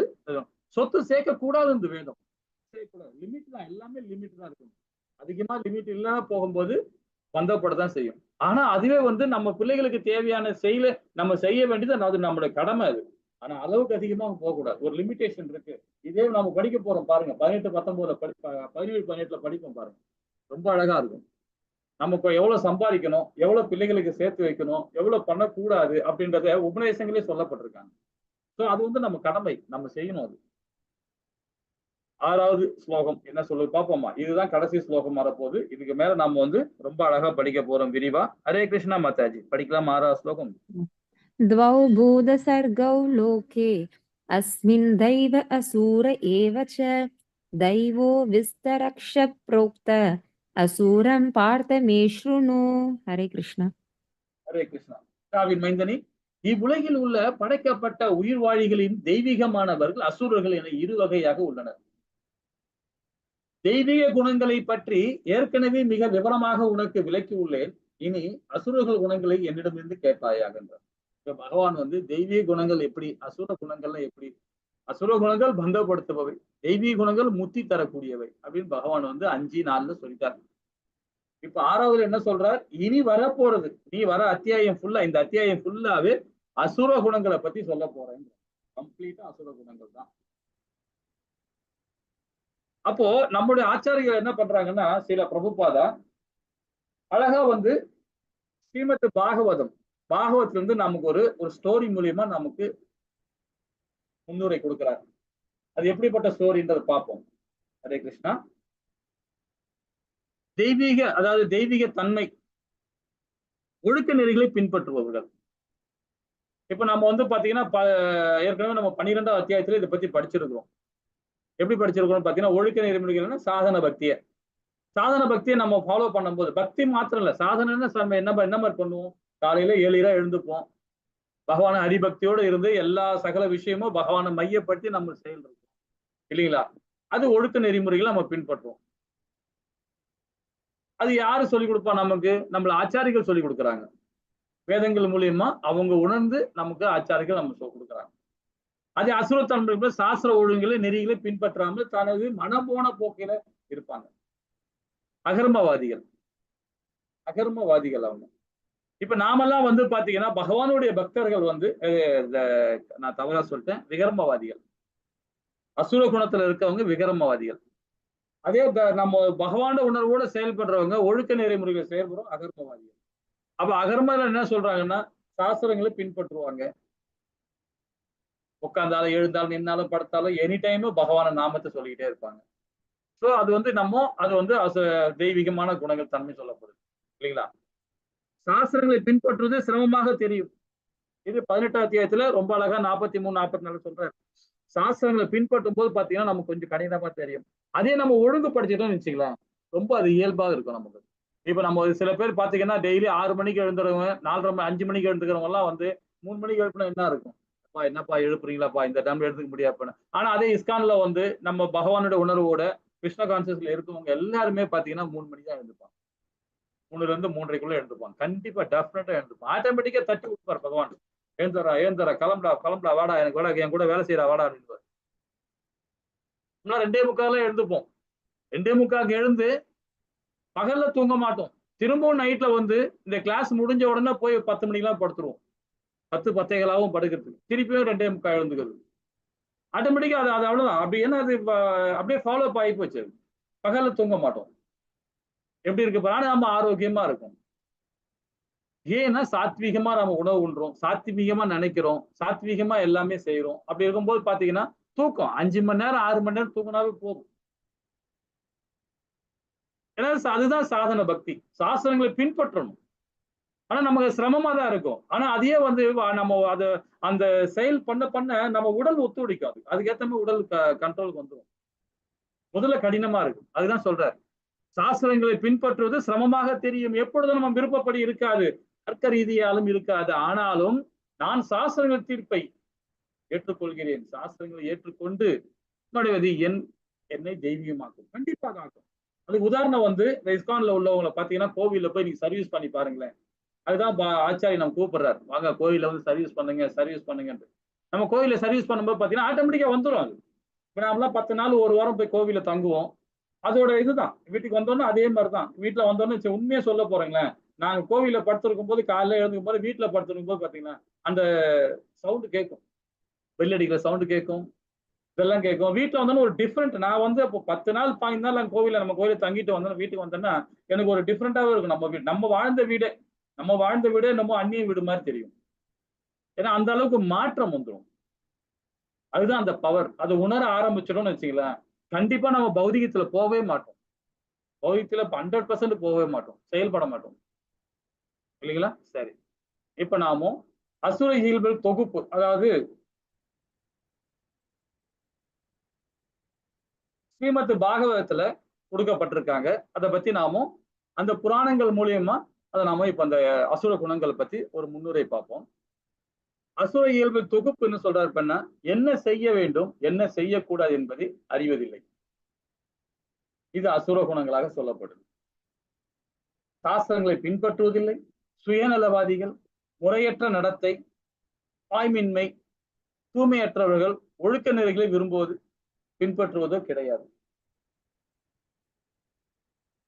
சொத்து சேர்க்க கூடாது. வேணும் லிமிட் தான், எல்லாமே லிமிட் தான் இருக்கணும். அதிகமா லிமிட் இல்லாம போகும்போது பந்தப்படத்தான் செய்யும். ஆனா அதுவே வந்து நம்ம பிள்ளைகளுக்கு தேவையான நம்ம செய்ய வேண்டியது அது நம்மளுடைய கடமை. அது ஆனா அளவுக்கு அதிகமா போகக்கூடாது, ஒரு லிமிடேஷன் இருக்கு. இதே நம்ம படிக்க போறோம் பாருங்க, 18-19 17-18 படிப்போம் பாருங்க, ரொம்ப அழகா இருக்கும். நம்ம இப்ப எவ்வளவு சம்பாதிக்கணும், எவ்வளவு பிள்ளைகளுக்கு சேர்த்து வைக்கணும், எவ்வளவு பண்ணக்கூடாது அப்படின்றத உபநேசங்களே சொல்லப்பட்டிருக்காங்க. சோ அது வந்து நம்ம கடமை, நம்ம செய்யணும். அது 6வது ஸ்லோகம் என்ன சொல்லுது பாப்போமா? இதுதான் கடைசி ஸ்லோகம் வரப்போகுது. இதுக்கு மேல நம்ம வந்து ரொம்ப அழகா படிக்க போறோம் விரிவா. ஹரே கிருஷ்ணா மாதாஜி, படிக்கலாம் 6வது ஸ்லோகம். द्वौ भूतसर्गौ लोके अस्मिन् दैव असूर एव च दैवो विस्तरक्ष प्रोक्त அசூரம் பார்த்த மேஷ்ருணு. ஹரே கிருஷ்ணா. ஹரே கிருஷ்ணா. ராவின் மைந்தனி, இவ்வுலகில் உள்ள படைக்கப்பட்ட உயிர்வாழிகளின் தெய்வீகமானவர்கள் அசுரர்கள் என இரு வகையாக உள்ளனர். தெய்வீக குணங்களை பற்றி ஏற்கனவே மிக விவரமாக உனக்கு விளக்கி உள்ளேன். இனி அசுரர்கள் குணங்களை என்னிடமிருந்து கேட்பாயாக என்றார். இப்ப பகவான் வந்து தெய்வீக குணங்கள் எப்படி, அசுர குணங்கள்லாம் எப்படி, அசுர குணங்கள் பந்தப்படுத்துபவை, தெய்வீக குணங்கள் முத்தி தரக்கூடியவை அப்படின்னு பகவான் வந்து 5:4 சொல்லிட்டார். இப்ப 6வது என்ன சொல்றார், இனி வரப்போறது, நீ வர அத்தியாயம் ஃபுல்லா, இந்த அத்தியாயம் ஃபுல்லாவே அசுர குணங்களை பத்தி சொல்ல போறேன். கம்ப்ளீட்டா அசுர குணங்கள் தான். அப்போ நம்முடைய ஆச்சாரிகள் என்ன பண்றாங்கன்னா, சில பிரபுபாதா அழகா வந்து ஸ்ரீமத் பாகவத்ல இருந்து நமக்கு ஒரு ஸ்டோரி மூலியமா நமக்கு முன்னுரை கொடுக்கிறார். அது எப்படிப்பட்ட ஸ்டோரின்றதை பார்ப்போம். ஹரே கிருஷ்ணா. அதாவது தெய்வீக தன்மை, ஒழுக்க நெறிகளை பின்பற்றுபவர்கள். இப்ப நம்ம வந்து பாத்தீங்கன்னா ஏற்கனவே நம்ம 12வது அத்தியாயத்துல இதை பத்தி படிச்சிருக்கிறோம். எப்படி படிச்சிருக்கோம் பாத்தீங்கன்னா, ஒழுக்க நெறிமுறைகள்னா சாதன பக்தியை நம்ம ஃபாலோ பண்ணும்போது, பக்தி மாத்திரம் இல்ல, சாதனைன்னு நம்ம என்ன மாதிரி பண்ணுவோம், காலையில 7:00 எழுந்துப்போம், பகவான ஹரிபக்தியோடு இருந்து எல்லா சகல விஷயமும் பகவானை மையப்படுத்தி நம்ம செயல் இருக்கும் இல்லைங்களா? அது ஒழுக்க நெறிமுறைகளை நம்ம பின்பற்றுவோம். அது யாரு சொல்லிக் கொடுப்பா நமக்கு? நம்மள ஆச்சாரிகள் சொல்லிக் கொடுக்குறாங்க. வேதங்கள் மூலியமா அவங்க உணர்ந்து நமக்கு ஆச்சாரிகள் நம்ம சொல்லிக் கொடுக்குறாங்க. அது அசுரத்தன்மை சாஸ்திர ஒழுங்குகளை நெறிகளை பின்பற்றாமல் தனது மனம்போன போக்கில இருப்பாங்க. அகர்மவாதிகள் அவங்க. இப்ப நாமெல்லாம் வந்து பாத்தீங்கன்னா பகவானுடைய பக்தர்கள் வந்து நான் தவறா சொல்லிட்டேன், விகர்மவாதிகள். அசுர குணத்துல இருக்கவங்க விகர்மவாதிகள். அதே நம்ம பகவான உணர்வோட செயல்படுறவங்க, ஒழுக்க நெறிமுறைகளை செயல்படுறோம் அகர்மவாதிகள். அப்ப அகர்மல என்ன சொல்றாங்கன்னா, சாஸ்திரங்களை பின்பற்றுவாங்க, உட்கார்ந்தாலும் எழுந்தாலும் நின்னாலும் படுத்தாலும் எனி டைமும் பகவான நாமத்தை சொல்லிக்கிட்டே இருப்பாங்க. சோ அது வந்து தெய்வீகமான குணங்கள் தன்மை சொல்லப்படுது இல்லைங்களா? சாஸ்திரங்களை பின்பற்றுவது சிரமமாக தெரியும். இது 18வது அத்தியாயத்துல ரொம்ப அழகா 43, 44 சொல்றாரு. சாஸ்திரங்களை பின்பற்றும் போது பாத்தீங்கன்னா நமக்கு கொஞ்சம் கடினமா தெரியும். அதே நம்ம ஒழுங்குபடுத்திட்டோம்னு வச்சுக்கலாம், ரொம்ப அது இயல்பாக இருக்கும் நமக்கு. இப்ப நம்ம சில பேர் பாத்தீங்கன்னா டெய்லி 6 மணிக்கு எழுந்துறவங்க, 4:30 5 மணிக்கு எழுந்துக்கிறவங்க எல்லாம் வந்து 3 மணிக்கு எழுப்புனா என்ன இருக்கும், என்னப்பா எழுப்புறீங்களாப்பா, இந்த டைம்ல எடுத்துக்க முடியாது. ஆனா அதே இஸ்கான்ல வந்து நம்ம பகவானோட உணர்வோட கிருஷ்ண கான்சியஸ்ல இருக்கவங்க எல்லாருமே பாத்தீங்கன்னா 3 மணிக்கு தான் எழுந்துப்பாங்க. 3ல இருந்து 3:30க்குள்ள எழுந்துப்பாங்க. கண்டிப்பா டெஃபினட்டா எழுந்துப்பாங்க. ஆட்டோமேட்டிக்கா தட்டி விட்டுப்பார் பகவான். எழுந்துறா கிளம்புடா வாடா, எனக்கு வாடா, என் கூட வேலை செய்யறா வாடா அப்படின்னு. இன்னும் 2:45 எழுந்துப்போம். 2:45 எழுந்து பகல்ல தூங்க மாட்டோம். திரும்பவும் நைட்ல வந்து இந்த கிளாஸ் முடிஞ்ச உடனே போய் 10 மணிக்கெல்லாம் படுத்துருவோம். 10 10:15 படுக்கிறதுக்கு. திருப்பியும் 2:45 எழுந்துக்கிறது. ஆட்டோமேட்டிக்கா அது அவ்வளவுதான். அப்படி ஏன்னா அது அப்படியே ஃபாலோ அப் ஆகி போச்சு. பகல்ல தூங்க மாட்டோம். எப்படி இருக்கு? ஆனா நம்ம ஆரோக்கியமா இருக்கும். ஏன்னா சாத்வீகமா நம்ம உணவு உண்றோம், சாத்வீகமா நினைக்கிறோம், சாத்வீகமா எல்லாமே செய்யறோம். அப்படி இருக்கும்போது பாத்தீங்கன்னா தூக்கம் 5 மணி நேரம் 6 மணி நேரம் தூங்கினாவே போதும். ஏன்னா அதுதான் சாதன பக்தி. சாஸ்திரங்களை பின்பற்றணும். ஆனா நமக்கு சிரமமா தான் இருக்கும். ஆனா அதையே வந்து நம்ம அந்த செயல் பண்ண நம்ம உடல் ஒத்துழைக்காது. அதுக்கேற்ற மாதிரி உடல் கண்ட்ரோலுக்கு வந்துடும். முதல்ல கடினமா இருக்கும். அதுதான் சொல்றாரு, சாஸ்திரங்களை பின்பற்றுவது சிரமமாக தெரியும், எப்பொழுதும் நம்ம விருப்பப்படி இருக்காது, தர்க்க ரீதியாலும் இருக்காது. ஆனாலும் நான் சாஸ்திரங்கள் தீர்ப்பை ஏற்றுக்கொள்கிறேன். சாஸ்திரங்களை ஏற்றுக்கொண்டு நடைவது என்னை தெய்வீகமாக்கும், கண்டிப்பாக ஆக்கும். அதுக்கு உதாரணம் வந்து இந்த இஸ்கான்ல உள்ளவங்களை பாத்தீங்கன்னா கோவில்ல போய் நீங்க சர்வீஸ் பண்ணி பாருங்களேன். அதுதான் ஆச்சாரி நம்ம கூப்பிடுறாரு, வாங்க கோயில வந்து சர்வீஸ் பண்ணுங்கன்ட்டு. நம்ம கோயில சர்வீஸ் பண்ணும்போது பாத்தீங்கன்னா ஆட்டோமேட்டிக்கா வந்துடும். அது இப்ப நாமெல்லாம் 10 நாள் 1 வாரம் போய் கோவில தங்குவோம். அதோட இதுதான் வீட்டுக்கு வந்தோம்னா அதே மாதிரிதான். வீட்டுல வந்தோன்னு உண்மையா சொல்ல போறீங்களேன், நாங்க கோவில படுத்திருக்கும் போது காலையில எழுந்துக்கும் போது வீட்டுல படுத்திருக்கும் போது பாத்தீங்கன்னா அந்த சவுண்டு கேட்கும், வெள்ளடிக்கிற சவுண்டு கேட்கும், இதெல்லாம் கேட்கும். வீட்டுல வந்தோன்னு ஒரு டிஃப்ரெண்ட். நான் வந்து இப்போ 10 நாள் 15 நாள் நம்ம கோயில தங்கிட்டு வந்தோம், வீட்டுக்கு வந்தோன்னா எனக்கு ஒரு டிஃப்ரெண்டாவே இருக்கும். நம்ம வீடு, நம்ம வாழ்ந்த வீடே நம்ம அந்நிய வீடு மாதிரி தெரியும். ஏன்னா அந்த அளவுக்கு மாற்றம் வந்துடும். அதுதான் அந்த பவர். அது உணர ஆரம்பிச்சிடும்னு வச்சுக்கலாம், கண்டிப்பா நம்ம பௌதிகத்துல போகவே மாட்டோம். பௌதிகத்துல 100% போகவே மாட்டோம், செயல்பட மாட்டோம் இல்லைங்களா? சரி, இப்ப நாமும் அசுர இயல்புகள் தொகுப்பு, அதாவது ஸ்ரீமத் பாகவதத்துல கொடுக்கப்பட்டிருக்காங்க. அதை பத்தி நாமும் அந்த புராணங்கள் மூலியமா அதை நாம இப்ப அந்த அசுர குணங்கள் பத்தி ஒரு முன்னுரை பார்ப்போம். அசுர இயல்பு தொகுப்புன்னு சொல்றாரு பண்ண என்ன செய்ய வேண்டும் என்ன செய்யக்கூடாது என்பதை அறிவதில்லை. இது அசுர குணங்களாக சொல்லப்படுது. சாஸ்திரங்களை பின்பற்றுவதில்லை, சுயநலவாதிகள், முறையற்ற நடத்தை, வாய்மின்மை, தூய்மையற்றவர்கள், ஒழுக்க நெறிகளை விரும்புவது பின்பற்றுவதோ கிடையாது.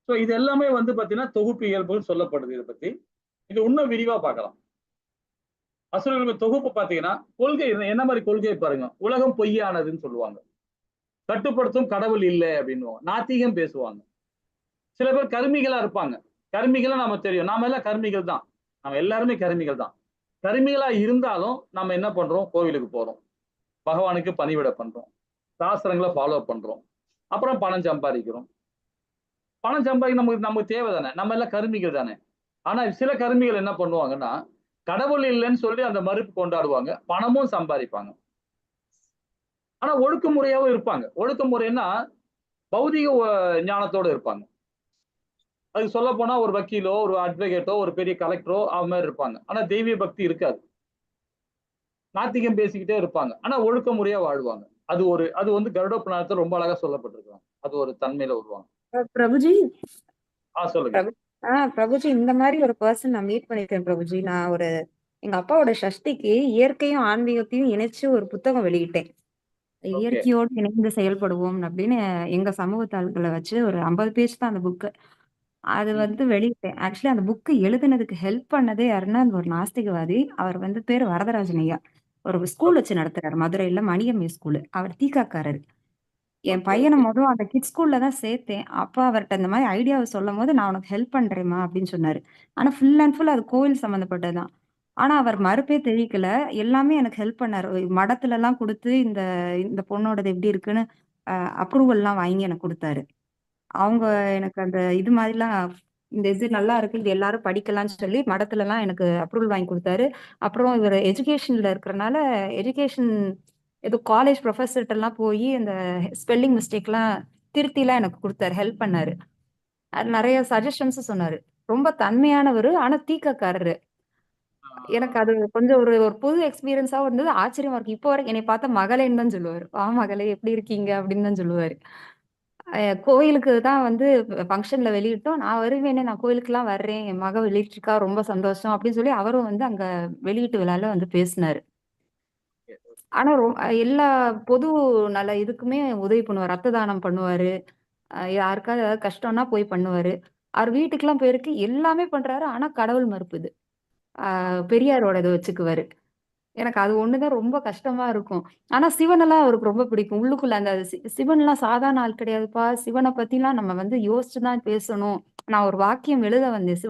இது எல்லாமே பாத்தீங்கன்னா தொகுப்பு இயல்புகள் சொல்லப்படுது. இதை பத்தி இது இன்னும் விரிவா பார்க்கலாம். அசுரர்களுக்கு தொகுப்பு பாத்தீங்கன்னா கொள்கை என்ன மாதிரி கொள்கையை பாருங்க. உலகம் பொய்யானதுன்னு சொல்லுவாங்க, கட்டுப்படுத்தும் கடவுள் இல்லை அப்படின்னு நாத்திகம் பேசுவாங்க. சில பேர் கருமிகளா இருப்பாங்க. கருமிகளா நம்ம தெரியும், நாம எல்லாம் கருமிகள் தான், நம்ம எல்லாருமே கருமிகள் தான். கருமிகளா இருந்தாலும் நம்ம என்ன பண்றோம், கோவிலுக்கு போறோம், பகவானுக்கு பணிவிட பண்றோம், சாஸ்திரங்களை ஃபாலோ பண்றோம், அப்புறம் பணம் சம்பாதிக்கிறோம். பணம் சம்பாதிக்க நமக்கு தேவை தானே, நம்ம எல்லாம் கருமிகள் தானே. ஆனா சில கருமிகள் என்ன பண்ணுவாங்கன்னா கடவுள் இல்லைன்னு சொல்லி அந்த மறுப்பு கொண்டாடுவாங்க, பணமும் சம்பாதிப்பாங்க. ஆனா ஒழுக்கமுறையாவும் இருப்பாங்க. ஒழுக்கமுறைன்னா பௌதிக ஞானத்தோடு இருப்பாங்க. அதுக்கு சொல்ல போனா ஒரு வக்கீலோ ஒரு அட்வொகேட்டோ ஒரு பெரிய கலெக்டரோ அவ மாதிரி இருப்பாங்க. ஆனா தெய்வீக பக்தி இருக்காது, நாத்திகம் பேசிக்கிட்டே இருப்பாங்க. ஆனா ஒழுக்க முறையா வாழ்வாங்க. அது கருட புராணத்துல ரொம்ப அழகா சொல்லப்பட்டிருக்காங்க. அது ஒரு தன்மையில வருவாங்க. பிரபுஜி சொல்லுங்க. பிரபுஜி, இந்த மாதிரி ஒரு பர்சன் நான் மீட் பண்ணிருக்கேன் பிரபுஜி. நான் எங்க அப்பாவோட சஷ்டிக்கு இயற்கையும் ஆன்மீகத்தையும் இணைச்சு ஒரு புத்தகம் வெளியிட்டேன். இயற்கையோடு இணைந்து செயல்படுவோம் அப்படின்னு எங்க சமூகத்தாள்களை வச்சு ஒரு 50 பேஜ் தான் அந்த புக்கு. அது வெளியிட்டேன். ஆக்சுவலி அந்த புக்கு எழுதுனதுக்கு ஹெல்ப் பண்ணதே யாருன்னா ஒரு நாஸ்திகவாதி. அவர் பேரு வரதராஜன் ஐயா. ஒரு ஸ்கூல் வச்சு நடத்துறாரு மதுரையில, மணியம்மை ஸ்கூலு. அவர் தீக்காக்காரரு. என் பையனை அந்த கிட்ஸ் ஸ்கூல்ல தான் சேர்த்தேன். அப்ப அவர்கிட்ட இந்த மாதிரி ஐடியாவை சொல்லும் போது நான் உனக்கு ஹெல்ப் பண்றேம்மா அப்படின்னு சொன்னாரு. ஆனா ஃபுல் அண்ட் ஃபுல் அது கோவில் சம்மந்தப்பட்டதுதான். ஆனா அவர் மறுப்பே தெரிவிக்கல, எல்லாமே எனக்கு ஹெல்ப் பண்ணாரு. மடத்துல எல்லாம் கொடுத்து இந்த இந்த பொண்ணோடது எப்படி இருக்குன்னு அப்ரூவல் எல்லாம் வாங்கி எனக்கு கொடுத்தாரு. அவங்க எனக்கு அந்த இது மாதிரிலாம் இந்த இது நல்லா இருக்கு, இது எல்லாரும் படிக்கலாம்னு சொல்லி மடத்துல எல்லாம் எனக்கு அப்ரூவல் வாங்கி கொடுத்தாரு. அப்புறம் இவர் எஜுகேஷன்ல இருக்கிறனால எஜுகேஷன் ஏதோ காலேஜ் ப்ரொஃபஸர்கிட்ட எல்லாம் போய் இந்த ஸ்பெல்லிங் மிஸ்டேக் எல்லாம் திருத்திலாம் எனக்கு கொடுத்தாரு, ஹெல்ப் பண்ணாரு. அது நிறைய சஜஷன்ஸ் சொன்னாரு. ரொம்ப தன்மையானவர், ஆனா தீக்கக்காரரு. எனக்கு அது கொஞ்சம் ஒரு ஒரு புது எக்ஸ்பீரியன்ஸாவும் இருந்தது, ஆச்சரியமா இருக்கு. இப்போ வரைக்கும் என்னை பார்த்தா மகளேன்னு தான் சொல்லுவாரு. மகளே எப்படி இருக்கீங்க அப்படின்னு தான் சொல்லுவாரு. கோயிலுக்கு தான் ஃபங்க்ஷன்ல வெளியிட்டோம். நான் வருவேனே, நான் கோயிலுக்குலாம் வர்றேன், என் மக வெளியிட்டிருக்கா, ரொம்ப சந்தோஷம் அப்படின்னு சொல்லி அவரும் அங்க வெளியீட்டு விழால பேசினாரு. ஆனா எல்லா பொது நல இதுக்குமே உதவி பண்ணுவார். ரத்த தானம் பண்ணுவாரு, யாருக்காவது ஏதாவது கஷ்டம்னா போய் பண்ணுவாரு. அவர் வீட்டுக்கெல்லாம் போயிருக்கு, எல்லாமே பண்றாரு. ஆனா கடவுள் மறுப்புது. பெரியாரோட இதை வச்சுக்குவாரு. எனக்கு அது ஒண்ணுதான் ரொம்ப கஷ்டமா இருக்கும். ஆனா சிவனெல்லாம் அவருக்கு ரொம்ப பிடிக்கும். உள்ளுக்குள்ள அந்த சிவன்லாம் சாதாரண ஆள் கிடையாதுப்பா. சிவனை பத்திலாம் நம்ம யோசிச்சுதான் பேசணும். நான் ஒரு வாக்கியம் எழுத வந்தேன்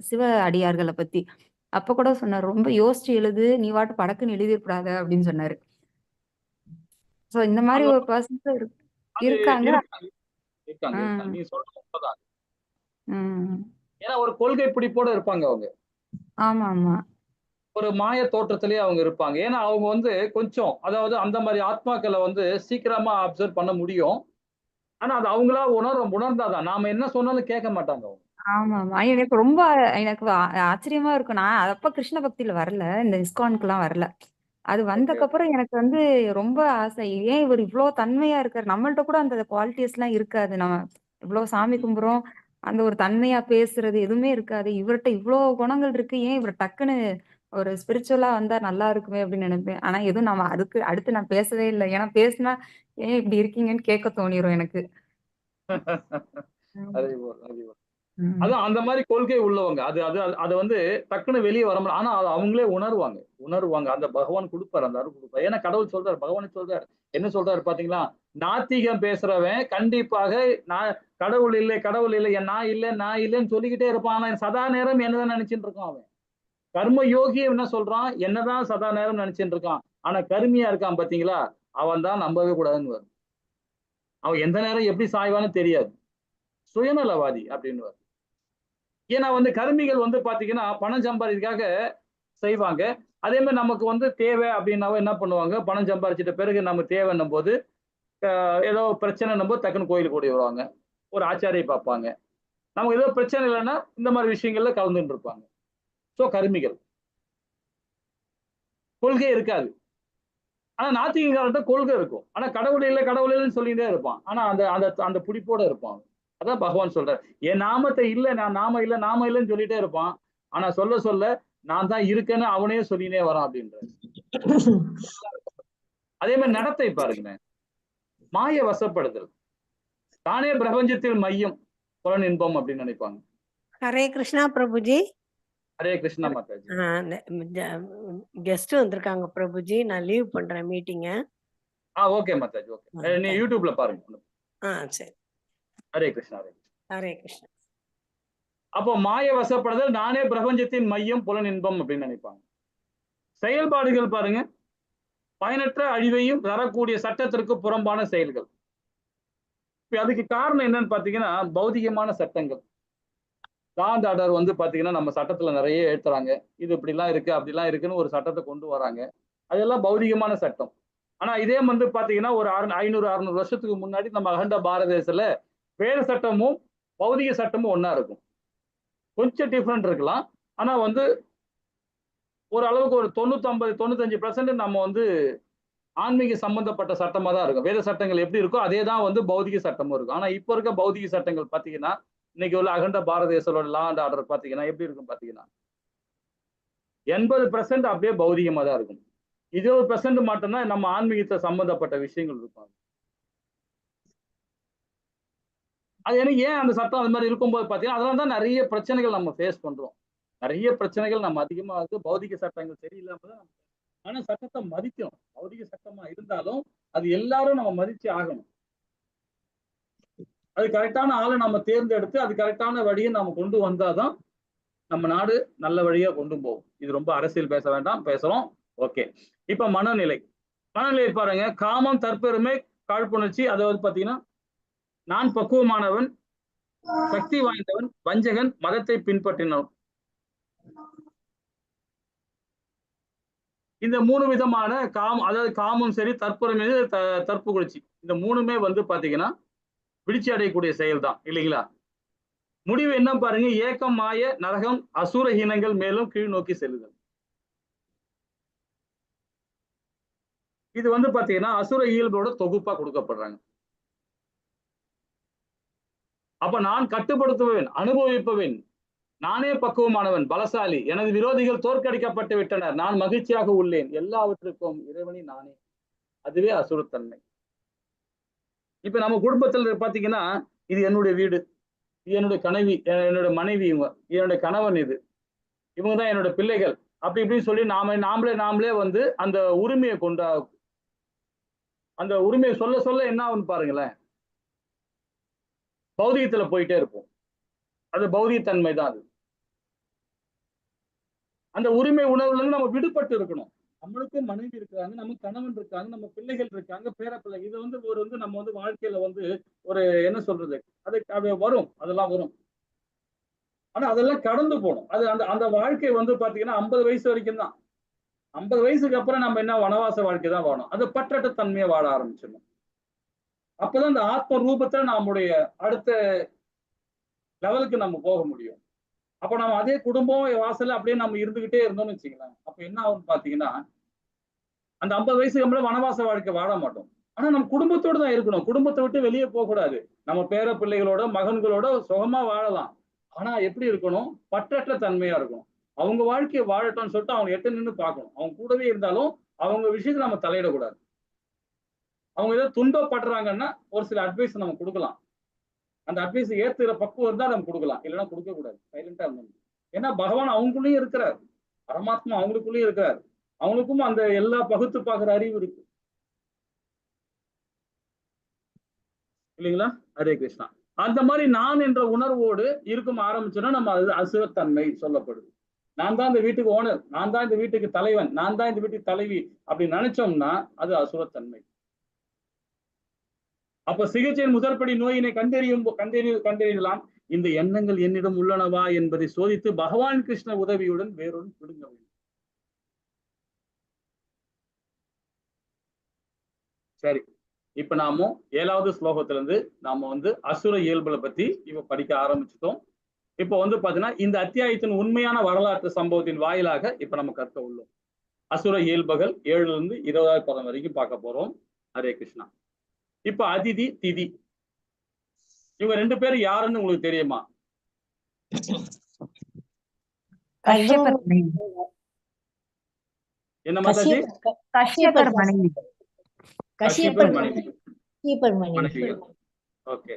சிவ அடியார்களை பத்தி. அப்ப கூட சொன்னார், ரொம்ப யோசிச்சு எழுது, நீ வாட்டு படக்குன்னு எழுதிடக்கூடாது அப்படின்னு சொன்னாரு. சோ இந்த மாதிரி ஒரு பர்சன்ஸ் இருக்காங்க. நீ சொல்றது உண்மைதான். ஏன்னா ஒரு கொள்கை பிடிப்போட இருப்பாங்க அவங்க. ஆமா ஆமா, ஒரு மாய தோற்றத்திலேயே அவங்க இருப்பாங்க. ஏன்னா அவங்க கொஞ்சம், அதாவது அந்த மாதிரி ஆத்மாக்களை சீக்கிரமா அப்சர்வ் பண்ண முடியும். ஆனா அது அவங்களா உணர்ந்தாதான். நாம என்ன சொன்னாலும் கேட்க மாட்டாங்க அவங்க. ஆமா ஆமா, எனக்கு ஆச்சரியமா இருக்கும். நான் அப்ப கிருஷ்ண பக்தியில வரல, இந்த இஸ்கானுக்குலாம் வரல. அது வந்தக்கப்புறம் எனக்கு ரொம்ப ஆசை. ஏன் இவர் இவ்வளவு தன்மையா இருக்காரு, நம்மள்ட்ட கூட அந்த குவாலிட்டிஸ் எல்லாம் இருக்காது. நம்ம இவ்வளவு சாமி கும்பிடுறோம், அந்த ஒரு தன்மையா பேசுறது எதுவுமே இருக்காது. இவர்கிட்ட இவ்வளவு குணங்கள் இருக்கு, ஏன் இவர் டக்குன்னு ஒரு ஸ்பிரிச்சுவலா வந்தா நல்லா இருக்குமே அப்படின்னு நினைப்பேன். ஆனா எதுவும் நம்ம அதுக்கு அடுத்து நான் பேசவே இல்லை. ஏன்னா பேசினா ஏன் இப்படி இருக்கீங்கன்னு கேட்க தோணிரும் எனக்கு. அதான் அந்த மாதிரி கொள்கை உள்ளவங்க. அது டக்குன்னு வெளியே வர முடியும். ஆனா அது அவங்களே உணர்வாங்க. அந்த பகவான் கொடுப்பாரு, அந்த அருள் கொடுப்பாரு. ஏன்னா கடவுள் சொல்றாரு, பகவான் சொல்றாரு, என்ன சொல்றாரு பாத்தீங்களா? நாத்திகம் பேசுறவன் கண்டிப்பாக நான் கடவுள் இல்லை, நான் இல்லைன்னு சொல்லிக்கிட்டே இருப்பான். ஆனா சதா நேரம் என்னதான் நினைச்சுட்டு இருக்கான் அவன். கர்ம யோகி என்ன சொல்றான், என்னதான் சதா நேரம் நினைச்சுட்டு இருக்கான். ஆனா கருமியா இருக்கான் பாத்தீங்களா, அவன் தான் நம்பவே கூடாதுன்னு வரும். அவன் எந்த நேரம் எப்படி சாய்வான்னு தெரியாது, சுயநலவாதி அப்படின்னு. ஏன்னா கருமிகள் பாத்தீங்கன்னா பணம் சம்பாதிக்காக செய்வாங்க. அதே மாதிரி நமக்கு தேவை அப்படின்னாவும் என்ன பண்ணுவாங்க, பணம் சம்பாதிச்சிட்ட பிறகு நம்ம தேவைன்னும் போது ஏதோ பிரச்சனைன்னும் போது டக்குன்னு கோயிலுக்கு ஓடி வருவாங்க. ஒரு ஆச்சாரியை பார்ப்பாங்க. நமக்கு ஏதோ பிரச்சனை இல்லைன்னா இந்த மாதிரி விஷயங்கள்ல கலந்துட்டு இருப்பாங்க. சோ கருமிகள். கொள்கை இருக்காது. ஆனா நாத்திகங்கள்ட்ட கொள்கை இருக்கும். ஆனா கடவுள் இல்லை கடவுள் இல்லைன்னு சொல்லிட்டே இருப்பான். ஆனா அந்த அந்த அந்த பிடிப்போட இருப்பான். அதான் பகவான் சொல்றார். என் நாமத்தை இல்ல நான் நாம இல்ல நாம இல்லைன்னு சொல்லிட்டே இருப்பான். ஆனா சொல்ல சொல்ல நான் தான் இருக்கேன்னு அவனே சொல்லினே வரான் அப்படின்ற. அதே மாதிரி நடத்தை பாருங்க. மாய வசப்படுதல். தானே பிரபஞ்சத்தில் மையம் புலன் இன்பம் அப்படின்னு நினைப்பாங்க. ஹரே கிருஷ்ணா பிரபுஜி. ஹரே கிருஷ்ணா மாதாஜி. கெஸ்ட் வந்திருக்காங்க பிரபுஜி, நான் லீவ் பண்றேன் மீட்டிங்க. Okay Mataji, okay. நீ யூடியூப்ல பாருங்க. சரி. ஹரே கிருஷ்ணா. ஹரே கிருஷ்ணா. அப்போ மாய வசப்படுதல், நானே பிரபஞ்சத்தின் மையம் புலன் இன்பம் அப்படின்னு நினைப்பாங்க. செயல்பாடுகள் பாருங்க, பயனற்ற அழிவையும் தரக்கூடிய சட்டத்திற்கு புறம்பான செயல்கள். இப்ப அதுக்கு காரணம் என்னன்னு பாத்தீங்கன்னா பௌதிகமான சட்டங்கள். லாண்ட் ஆர்டர் வந்து பாத்தீங்கன்னா நம்ம சட்டத்துல நிறைய எழுத்துறாங்க. இது இப்படிலாம் இருக்கு அப்படிலாம் இருக்குன்னு ஒரு சட்டத்தை கொண்டு வராங்க. அதெல்லாம் பௌதிகமான சட்டம். ஆனா இதே வந்து பாத்தீங்கன்னா ஒரு 500-600 வருஷத்துக்கு முன்னாடி நம்ம அகண்ட பாரத தேசத்துல வேத சட்டமும் பௌதிக சட்டமும் ஒன்னா இருக்கும். கொஞ்சம் டிஃப்ரெண்ட் இருக்கலாம். ஆனா வந்து ஒரு அளவுக்கு ஒரு 95% நம்ம வந்து ஆன்மீக சம்பந்தப்பட்ட சட்டமா தான் இருக்கும். வேத சட்டங்கள் எப்படி இருக்கோ அதே தான் வந்து பௌதிக சட்டமும் இருக்கும். ஆனா இப்ப இருக்க பௌதிக சட்டங்கள் பாத்தீங்கன்னா இன்னைக்கு உள்ள அகண்ட பாரத தேசத்தோட லா அண்ட் ஆர்டர் பாத்தீங்கன்னா எப்படி இருக்கும் பாத்தீங்கன்னா 80% அப்படியே பௌதிகமா தான் இருக்கும். 20% மட்டும்தான் நம்ம ஆன்மீகத்தை சம்பந்தப்பட்ட விஷயங்கள் இருக்கும். அது எனக்கு ஏன் அந்த சட்டம் அது மாதிரி இருக்கும்போது பாத்தீங்கன்னா அதனால தான் நிறைய பிரச்சனைகள் நம்ம ஃபேஸ் பண்றோம். நிறைய பிரச்சனைகள் நம்ம அதிகமா வந்து பௌதிக சட்டங்கள் சரியில்லாம தான். ஆனா சட்டத்தை மதிக்கணும். பௌதிக சட்டமா இருந்தாலும் அது எல்லாரும் நம்ம மதிச்சு ஆகணும். அது கரெக்டான ஆளை நம்ம தேர்ந்தெடுத்து அது கரெக்டான வழியை நம்ம கொண்டு வந்தாதான் நம்ம நாடு நல்ல வழியா கொண்டு போகும். இது ரொம்ப அரசியல் பேச வேண்டாம், பேசுறோம். ஓகே. இப்ப மனநிலை பாருங்க. காமம், தற்பெருமை, காழ்ப்புணர்ச்சி, அதாவது பாத்தீங்கன்னா நான் பக்குவமானவன், சக்தி வாய்ந்தவன், வஞ்சகன், மதத்தை பின்பற்றினவன். இந்த 3 விதமான அதாவது காமம் சரி, தற்பெருமை, தற்புகழ்ச்சி, இந்த 3மே வந்து பாத்தீங்கன்னா விழிச்சி அடையக்கூடிய செயல் தான் இல்லைங்களா? முடிவு என்ன பாருங்க, ஏக்கம், மாய, நரகம், அசுர ஹீனங்கள், மேலும் கீழ் நோக்கி செல்லுதல். இது வந்து பாத்தீங்கன்னா அசுர இயல்போட தொகுப்பா கொடுக்கப்படுறாங்க. அப்ப நான் கட்டுப்படுத்துவேன், அனுபவிப்பவன், நானே பக்குவமானவன், பலசாலி, எனது விரோதிகள் தோற்கடிக்கப்பட்டு விட்டனர், நான் மகிழ்ச்சியாக உள்ளேன், எல்லாவற்றுக்கும் இறைவனி நானே. அதுவே அசுரத்தன்மை. இப்ப நம்ம குடும்பத்துல பாத்தீங்கன்னா இது என்னுடைய வீடு, என்னுடைய கனவி, என்னோட மனைவி, இவங்க என்னுடைய கணவன், இவங்க தான் என்னோட பிள்ளைகள், அப்படி இப்படின்னு சொல்லி நாமளே வந்து அந்த உரிமையை அந்த உரிமையை சொல்ல சொல்ல என்ன ஆகுன்னு பாருங்களேன், பௌதிகத்துல போயிட்டே இருப்போம். அது பௌதிகத்தன்மை தான். அது அந்த உரிமை உணர்வுல இருந்து நம்ம விடுபட்டு இருக்கணும். நம்மளுக்கும் மனைவி இருக்காங்க, நமக்கு கணவன் இருக்காங்க, நம்ம பிள்ளைகள் இருக்காங்க, பேரப்பிள்ளை. இது வந்து நம்ம வந்து வாழ்க்கையில வந்து ஒரு என்ன சொல்றது, அது வரும், அதெல்லாம் வரும். ஆனா அதெல்லாம் கடந்து போகணும். அது அந்த அந்த வாழ்க்கை வந்து பாத்தீங்கன்னா 50 வயசு வரைக்கும் தான். 50 வயசுக்கு அப்புறம் நம்ம என்ன வனவாச வாழ்க்கை தான் வாழணும். அது பற்றற்ற தன்மையை வாழ ஆரம்பிச்சிடணும். அப்பதான் இந்த ஆத்ம ரூபத்துல நம்முடைய அடுத்த லெவலுக்கு நம்ம போக முடியும். அப்ப நம்ம அதே குடும்பம் வாசல்ல அப்படியே நம்ம இருந்துகிட்டே இருந்தோம்னு வச்சுக்கலாம். அப்ப என்ன ஆகும்னு பாத்தீங்கன்னா அந்த 50 வயசுக்கு அப்புறம் வனவாச வாழ்க்கை வாழ மாட்டோம். ஆனா நம்ம குடும்பத்தோடு தான் இருக்கணும். குடும்பத்தை விட்டு வெளியே போக கூடாது. நம்ம பேர பிள்ளைகளோட, மகன்களோட சுகமா வாழலாம். ஆனா எப்படி இருக்கணும், பற்றற்ற தன்மையா இருக்கணும். அவங்க வாழ்க்கையை வாழட்டும்னு சொல்லிட்டு அவங்க எட்ட நின்று பார்க்கணும். அவங்க கூடவே இருந்தாலும் அவங்க விஷயத்துல நம்ம தலையிடக்கூடாது. அவங்க ஏதோ துன்பப்படுறாங்கன்னா ஒரு சில அட்வைஸ் நம்ம கொடுக்கலாம். அந்த அட்வைஸ் ஏத்துக்கிற பக்குவம் இருந்தா நம்ம கொடுக்கலாம், இல்லைன்னா கொடுக்க கூடாது. சைலண்டா இருக்கணும். ஏன்னா பகவான் அவங்களுக்குள்ளேயும் இருக்கிறார், பரமாத்மா அவங்களுக்குள்ளேயும் இருக்கிறார். அவங்களுக்கும் அந்த எல்லா பகுத்து பார்க்கிற அறிவு இருக்கு இல்லைங்களா? ஹரே கிருஷ்ணா. அந்த மாதிரி நான் என்ற உணர்வோடு இருக்கும் ஆரம்பிச்சோன்னா நம்ம அது அசுரத்தன்மை சொல்லப்படுது. நான் தான் இந்த வீட்டுக்கு ஓனர், நான் தான் இந்த வீட்டுக்கு தலைவன், நான் தான் இந்த வீட்டுக்கு தலைவி அப்படி நினைச்சோம்னா அது அசுரத்தன்மை. அப்ப சிகிச்சையின் முதற்படி நோயினை கண்டறியலாம். இந்த எண்ணங்கள் என்னிடம் உள்ளனவா என்பதை சோதித்து பகவான் கிருஷ்ண உதவியுடன் வேறொரு பிடுங்க வேண்டும். சரி, இப்ப நாம 7வது ஸ்லோகத்துல இருந்து நாம வந்து அசுர இயல்புகளை பத்தி இப்ப படிக்க ஆரம்பிச்சிட்டோம். இப்ப வந்து பாத்தீங்கன்னா இந்த அத்தியாயத்தின் உண்மையான வரலாற்று சம்பவத்தின் வாயிலாக இப்ப நம்ம கற்க உள்ளோம். அசுர இயல்புகள் 7ல இருந்து 20வது பதம் வரைக்கும் பார்க்க போறோம். ஹரே கிருஷ்ணா. இப்ப அதிதி திதி இவங்க 2 பேரும் யாருன்னு உங்களுக்கு தெரியுமா? கஷ்யபர் மனைவி. என்ன மாதாஜி? கஷ்யபர் மனைவி. கஷ்யபர் மனைவி. கஷ்யபர் மனைவி. மனைவிகள். ஓகே.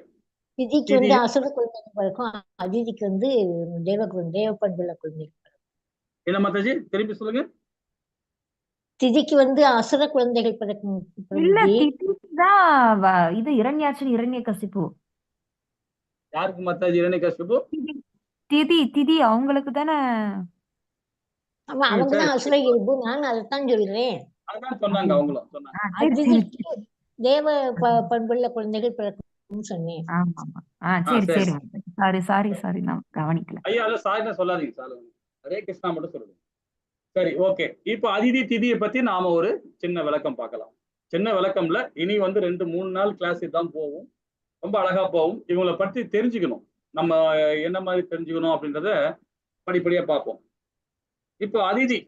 திதிக்கு வந்து அசுர குழந்தைகள் பிறக்கும், அதிதிக்கு வந்து தேவ பண்புள்ள குழந்தைகள். என்ன மாதாஜி திருப்பி சொல்லுங்க. திதிக்கு வந்து அசுர குழந்தைகள் பிறக்கும் இல்ல, பிரபுஜி. திதிதான் இது இரண்யாட்சன் இரண்யகசிப்பு. யாருக்கு மாதாஜி இரண்யகசிப்பு? திதி அவங்களுக்கு தானே. ஆமா, அவங்கதான் அசுர இயல்பு. நான் அதைத்தான் சொல்றேன். அதான் சொன்னாங்க, அவங்களும் சொன்னாங்க. அதிதிக்கு தேவ பண்புள்ள குழந்தைகள் பிறக்கும் சொன்னேன். சரி நான் கவனிக்கல. ஐயா அத சாரின்னு சொல்லாதீங்க சார். ஹரே கிருஷ்ணா மட்டும் சொல்லுங்க. சரி, ஓகே. இப்ப அதிதி திதியை பத்தி நாம ஒரு சின்ன விளக்கம் பார்க்கலாம். சின்ன விளக்கம்ல இனி வந்து 2-3 நாள் கிளாஸ் தான் போகும். ரொம்ப அழகா போகும். இவங்களை பற்றி தெரிஞ்சுக்கணும். நம்ம என்ன மாதிரி தெரிஞ்சுக்கணும் அப்படின்றத படிப்படியா பார்ப்போம். இப்போ அதிதி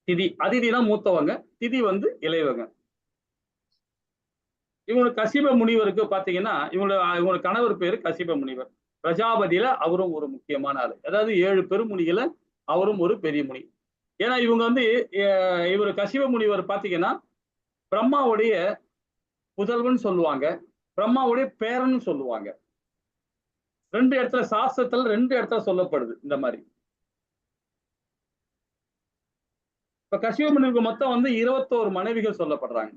திதி, அதிதினா மூத்தவங்க, திதி வந்து இளையவங்க. இவங்களுக்கு கசிப முனிவருக்கு பாத்தீங்கன்னா இவங்களோட கணவர் பேரு கசிப முனிவர். பிரஜாபதியில அவரும் ஒரு முக்கியமான ஆளு. அதாவது 7 பெருமுனிகளை அவரும் ஒரு பெரிய முனி. ஏன்னா இவங்க வந்து இவர் கசிப முனிவர் பாத்தீங்கன்னா பிரம்மாவுடைய புதல்வன் சொல்லுவாங்க, பிரம்மாவுடைய பேரன் சொல்லுவாங்க. 2 இடத்துல சாஸ்திரத்துல 2 இடத்துல சொல்லப்படுது இந்த மாதிரி. இப்ப கசிப முனிவருக்கு மொத்தம் வந்து 21 மனைவிகள் சொல்லப்படுறாங்க.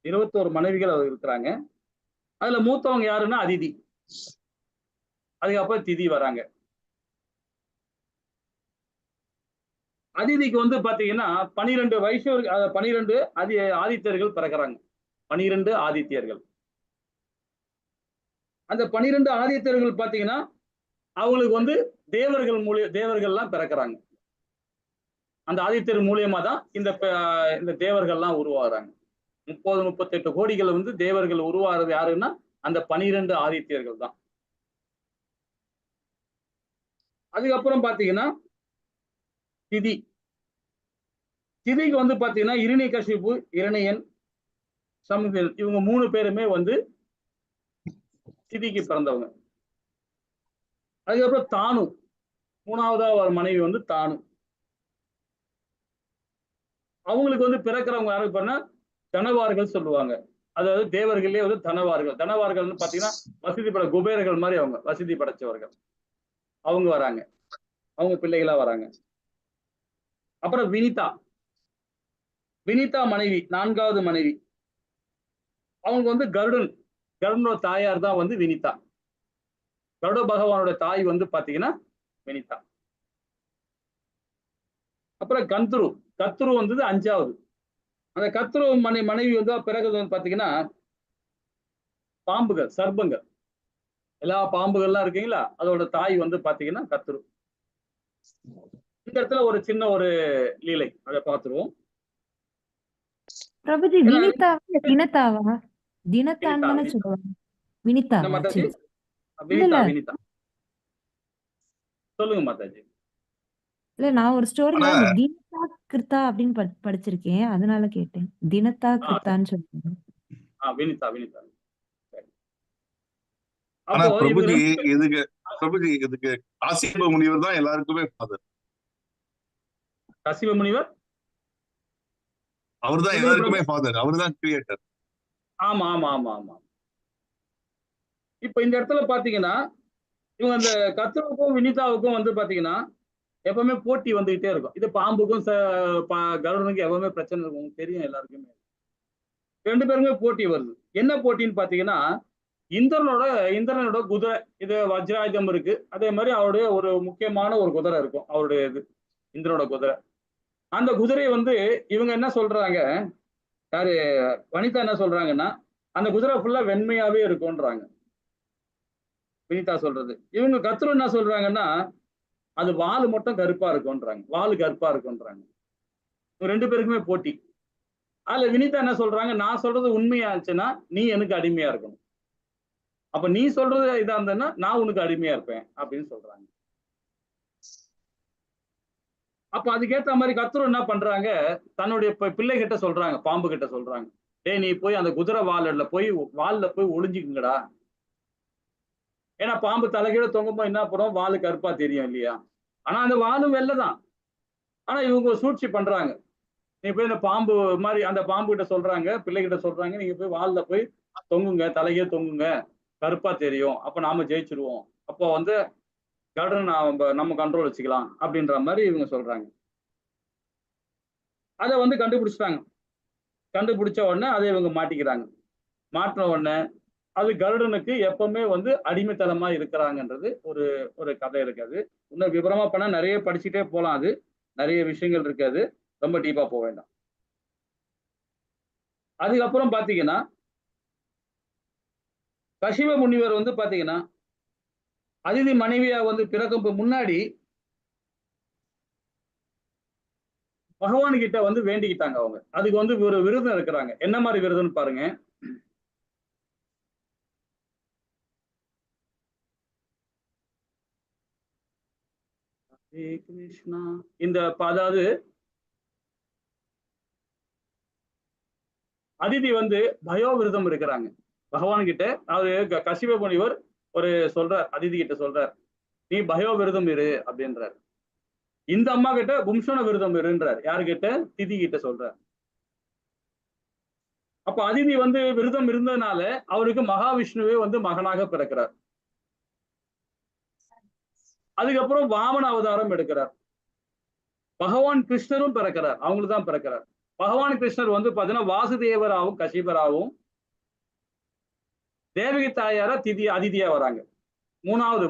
21 மனைவிகள் அவர் இருக்கிறாங்க. அதுல மூத்தவங்க யாருன்னா அதிதி. அதுக்கப்புறம் திதி வராங்க. அதிதிக்கு வந்து பாத்தீங்கன்னா 12 வயசு 12 ஆதித்யர்கள் பிறக்கிறாங்க. 12 ஆதித்யர்கள். அந்த 12 ஆதித்யர்கள் பாத்தீங்கன்னா அவங்களுக்கு வந்து தேவர்கள்லாம் பிறக்கிறாங்க. அந்த ஆதித்யர் மூலியமா தான் இந்த தேவர்கள்லாம் உருவாகிறாங்க. 30-38 கோடிகள் வந்து தேவர்கள் உருவாகிறது யாருன்னா அந்த 12 ஆதித்யர்கள் தான். அதுக்கப்புறம் பாத்தீங்கன்னா திதி. திதிக்கு வந்து பாத்தீங்கன்னா இரணியகசிபு, இரணியன், சமுதிரன் இவங்க 3 பேருமே வந்து திதிக்கு பிறந்தவங்க. அதுக்கப்புறம் தானு, 3ஆவதா ஒரு மனைவி வந்து தானு. அவங்களுக்கு வந்து பிறக்கிறவங்க யாருக்கு பண்ணா தனவார்கள் சொல்லுவாங்க. அதாவது தேவர்களே வந்து தனவார்கள். தனவார்கள் பாத்தீங்கன்னா வசதி குபேரர்கள் மாதிரி அவங்க வசதி படைச்சவர்கள். அவங்க வராங்க, அவங்க பிள்ளைகளா வராங்க. அப்புறம் வினிதா மனைவி, 4வது மனைவி. அவங்க வந்து கருடனோட தாயார் தான் வந்து வினிதா. கருட பகவானோட தாய் வந்து பாத்தீங்கன்னா வினிதா. அப்புறம் கத்துரு வந்து 5வது. அந்த கத்துரு மனைவி வந்து பிறகு வந்து பாத்தீங்கன்னா பாம்புகள், சர்ப்பங்கள், எல்லா பாம்புகள்லாம் இருக்கீங்களா, அதோட தாய் வந்து பாத்தீங்கன்னா கத்துரு. இந்த இடத்துல ஒரு சின்ன ஒரு லீலை அதை பார்த்துருவோம். பிரபுஜி வினிதாவா தினத்தாவா? தினத்தான் தானே சொல்லுவாங்க. வினிதாவா? மாதாஜி வினிதா சொல்லுங்க மாதாஜி. இல்ல, நான் ஒரு ஸ்டோரியில அந்த தினத்தா கிருத்தா அப்படின்னு படிச்சிருக்கேன், அதனால கேட்டேன். தினத்தா கிருத்தான்னு சொல்லுவாங்க. வினிதா. ஆனா பிரபுஜி இதுக்கு காசிப முனிவர் தான் எல்லாருக்குமே ஃபாதர். கசிப முனிவர் அவர்தான் எல்லாருக்குமே ஃபாதர், அவர்தான் கிரியேட்டர். ஆமா. இப்ப இந்த இடத்துல பாத்தீங்கன்னா இவங்க அந்த கத்துருவுக்கும் வினிதாவுக்கும் வந்து பாத்தீங்கன்னா எப்பவுமே போட்டி வந்துகிட்டே இருக்கும். இது பாம்புக்கும் கருடனுக்கும் எப்பவுமே பிரச்சனை இருக்கும், தெரியும் எல்லாருக்குமே. 2 பேருமே போட்டி வருது. என்ன போட்டின்னு பாத்தீங்கன்னா இந்திரனோட குதிரை, இது வஜ்ராயுதம் இருக்கு. அதே மாதிரி அவருடைய ஒரு முக்கியமான ஒரு குதிரை இருக்கும், அவருடைய இது இந்திரனோட குதிரை. அந்த குதிரையை வந்து இவங்க என்ன சொல்றாங்க, யாரு வனிதா என்ன சொல்றாங்கன்னா அந்த குதிரை ஃபுல்லா வெண்மையாவே இருக்கும்ன்றாங்க வினிதா சொல்றது. இவங்க கத்துரு என்ன சொல்றாங்கன்னா அது வால் மட்டும் கருப்பா இருக்கும்ன்றாங்க. வால் கருப்பா இருக்கும்ன்றாங்க. 2 பேருக்குமே போட்டி. அதுல வினிதா என்ன சொல்றாங்க, நான் சொல்றது உண்மையா இருந்துச்சுன்னா நீ எனக்கு அடிமையா இருக்கணும், அப்ப நீ சொல்றது இதா இருந்ததுன்னா நான் உனக்கு அடிமையா இருப்பேன் அப்படின்னு சொல்றாங்க. அப்ப அதுக்கேற்ற மாதிரி கர்த்தர் என்ன பண்றாங்க, தன்னுடைய பிள்ளை கிட்ட சொல்றாங்க, பாம்பு கிட்ட சொல்றாங்க, டேய் நீ போய் அந்த குதிரை வால்ல போய் ஒளிஞ்சுக்குங்கடா. ஏன்னா பாம்பு தலைகீழ தொங்கும்போது என்ன பண்ணும், வாலு கருப்பா தெரியும் இல்லையா? ஆனா அந்த வாலும் வெள்ளைதான். ஆனா இவங்க சூழ்ச்சி பண்றாங்க. நீ போய் இந்த பாம்பு மாதிரி அந்த பாம்பு கிட்ட சொல்றாங்க, பிள்ளைகிட்ட சொல்றாங்க, நீங்க போய் வால்ல போய் தொங்குங்க, தலைகீழ தொங்குங்க, கருப்பா தெரியும், அப்ப நாம ஜெயிச்சிருவோம், அப்போ வந்து கர்டன் நம்ம கண்ட்ரோல் வச்சுக்கலாம் அப்படின்ற மாதிரி இவங்க சொல்றாங்க. அதை வந்து கண்டுபிடிச்சிட்டாங்க. கண்டுபிடிச்ச உடனே அதை இவங்க மாட்டிக்கிறாங்க. மாட்டின உடனே அது கருடனுக்கு எப்பவுமே வந்து அடிமைத்தனமா இருக்கிறாங்கன்றது ஒரு ஒரு கதை இருக்காது. இன்னும் விவரமா பண்ணா நிறைய படிச்சுட்டே போலாம். அது நிறைய விஷயங்கள் இருக்காது, ரொம்ப டீப்பா போக வேண்டாம். அதுக்கப்புறம் பாத்தீங்கன்னா கசிவ முனிவர் வந்து பாத்தீங்கன்னா அதிதி மனைவியா வந்து பிறக்கும் முன்னாடி பகவான் கிட்ட வந்து வேண்டிக்கிட்டாங்க அவங்க. அதுக்கு வந்து ஒரு விரதம் இருக்கிறாங்க. என்ன மாதிரி விரதம்னு பாருங்க. கிருஷ்ணா இந்த அதாவது அதிதி வந்து பயோ விரதம் இருக்கிறாங்க பகவான் கிட்ட. அவரு கசிவ முனிவர் ஒரு சொல்றார், அதிதி கிட்ட சொல்றார், நீ பயோ விரதம் இரு அப்படின்றார். இந்த அம்மா கிட்ட பும்சன விரதம் இருன்றார். யாருக்கிட்ட? திதி கிட்ட சொல்றார். அப்ப அதிதி வந்து விரதம் இருந்ததுனால அவருக்கு மகாவிஷ்ணுவே வந்து மகனாக பிறக்கிறார். அதுக்கப்புறம் வாமன அவதாரம் எடுக்கிறார். பகவான் கிருஷ்ணரும் பிறக்கிறார், அவங்களுக்கு தான் பிறக்கிறார். பகவான் கிருஷ்ணர் வந்து பாத்தீங்கன்னா வாசுதேவராகவும் கசிபராகவும், தேவகி தாயாரா அதிதியா வராங்க.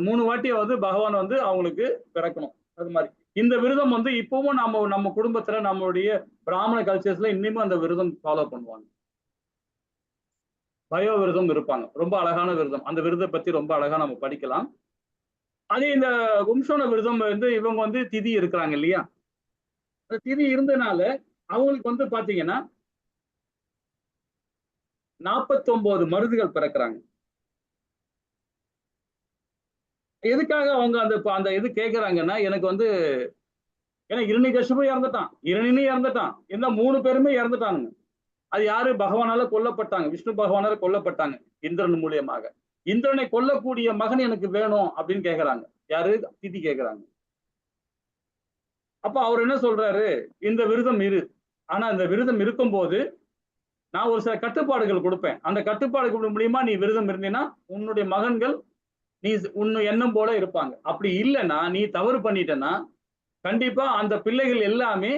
மூணு வாட்டியை வந்து பகவான் வந்து அவங்களுக்கு பிறக்கணும். அது மாதிரி இந்த விரதம் வந்து இப்பவும் நம்ம குடும்பத்துல நம்மளுடைய பிராமண கல்ச்சர்ஸ்ல இன்னமும் அந்த விரதம் ஃபாலோ பண்ணுவாங்க. பயோ விரதம் இருப்பாங்க. ரொம்ப அழகான விரதம். அந்த விரதத்தை பத்தி ரொம்ப அழகா நம்ம படிக்கலாம். அதே இந்த வம்சோன விரதம் வந்து இவங்க வந்து திதி இருக்கிறாங்க இல்லையா, அந்த திதி இருந்தனால அவங்களுக்கு வந்து பாத்தீங்கன்னா 49 மருதுகள் பிறக்கிறாங்க. எதுக்காக அவங்க அந்த இது கேட்கிறாங்கன்னா, எனக்கு வந்து ஏன்னா இரணிகசிபு இறந்துட்டான், இரணினி இறந்துட்டான், இந்த 3 பேருமே இறந்துட்டானுங்க. அது யாரு? பகவானால கொல்லப்பட்டாங்க, விஷ்ணு பகவானால கொல்லப்பட்டாங்க இந்திரன் மூலியமாக. இந்திரனை கொல்லக்கூடிய மகன் எனக்கு வேணும் அப்படின்னு கேட்கிறாங்க. யாரு? திதி கேட்கிறாங்க. அப்ப அவர் என்ன சொல்றாரு, இந்த விரதம் இரு, ஆனா இந்த விரதம் இருக்கும்போது நான் ஒரு சில கட்டுப்பாடுகள் கொடுப்பேன். அந்த கட்டுப்பாடுகள் மூலியமா நீ விரதம் இருந்தீன்னா உன்னுடைய மகன்கள் நீ உன்னை எண்ணம் போல இருப்பாங்க. அப்படி இல்லைன்னா நீ தவறு பண்ணிட்டேன்னா கண்டிப்பா அந்த பிள்ளைகள் எல்லாமே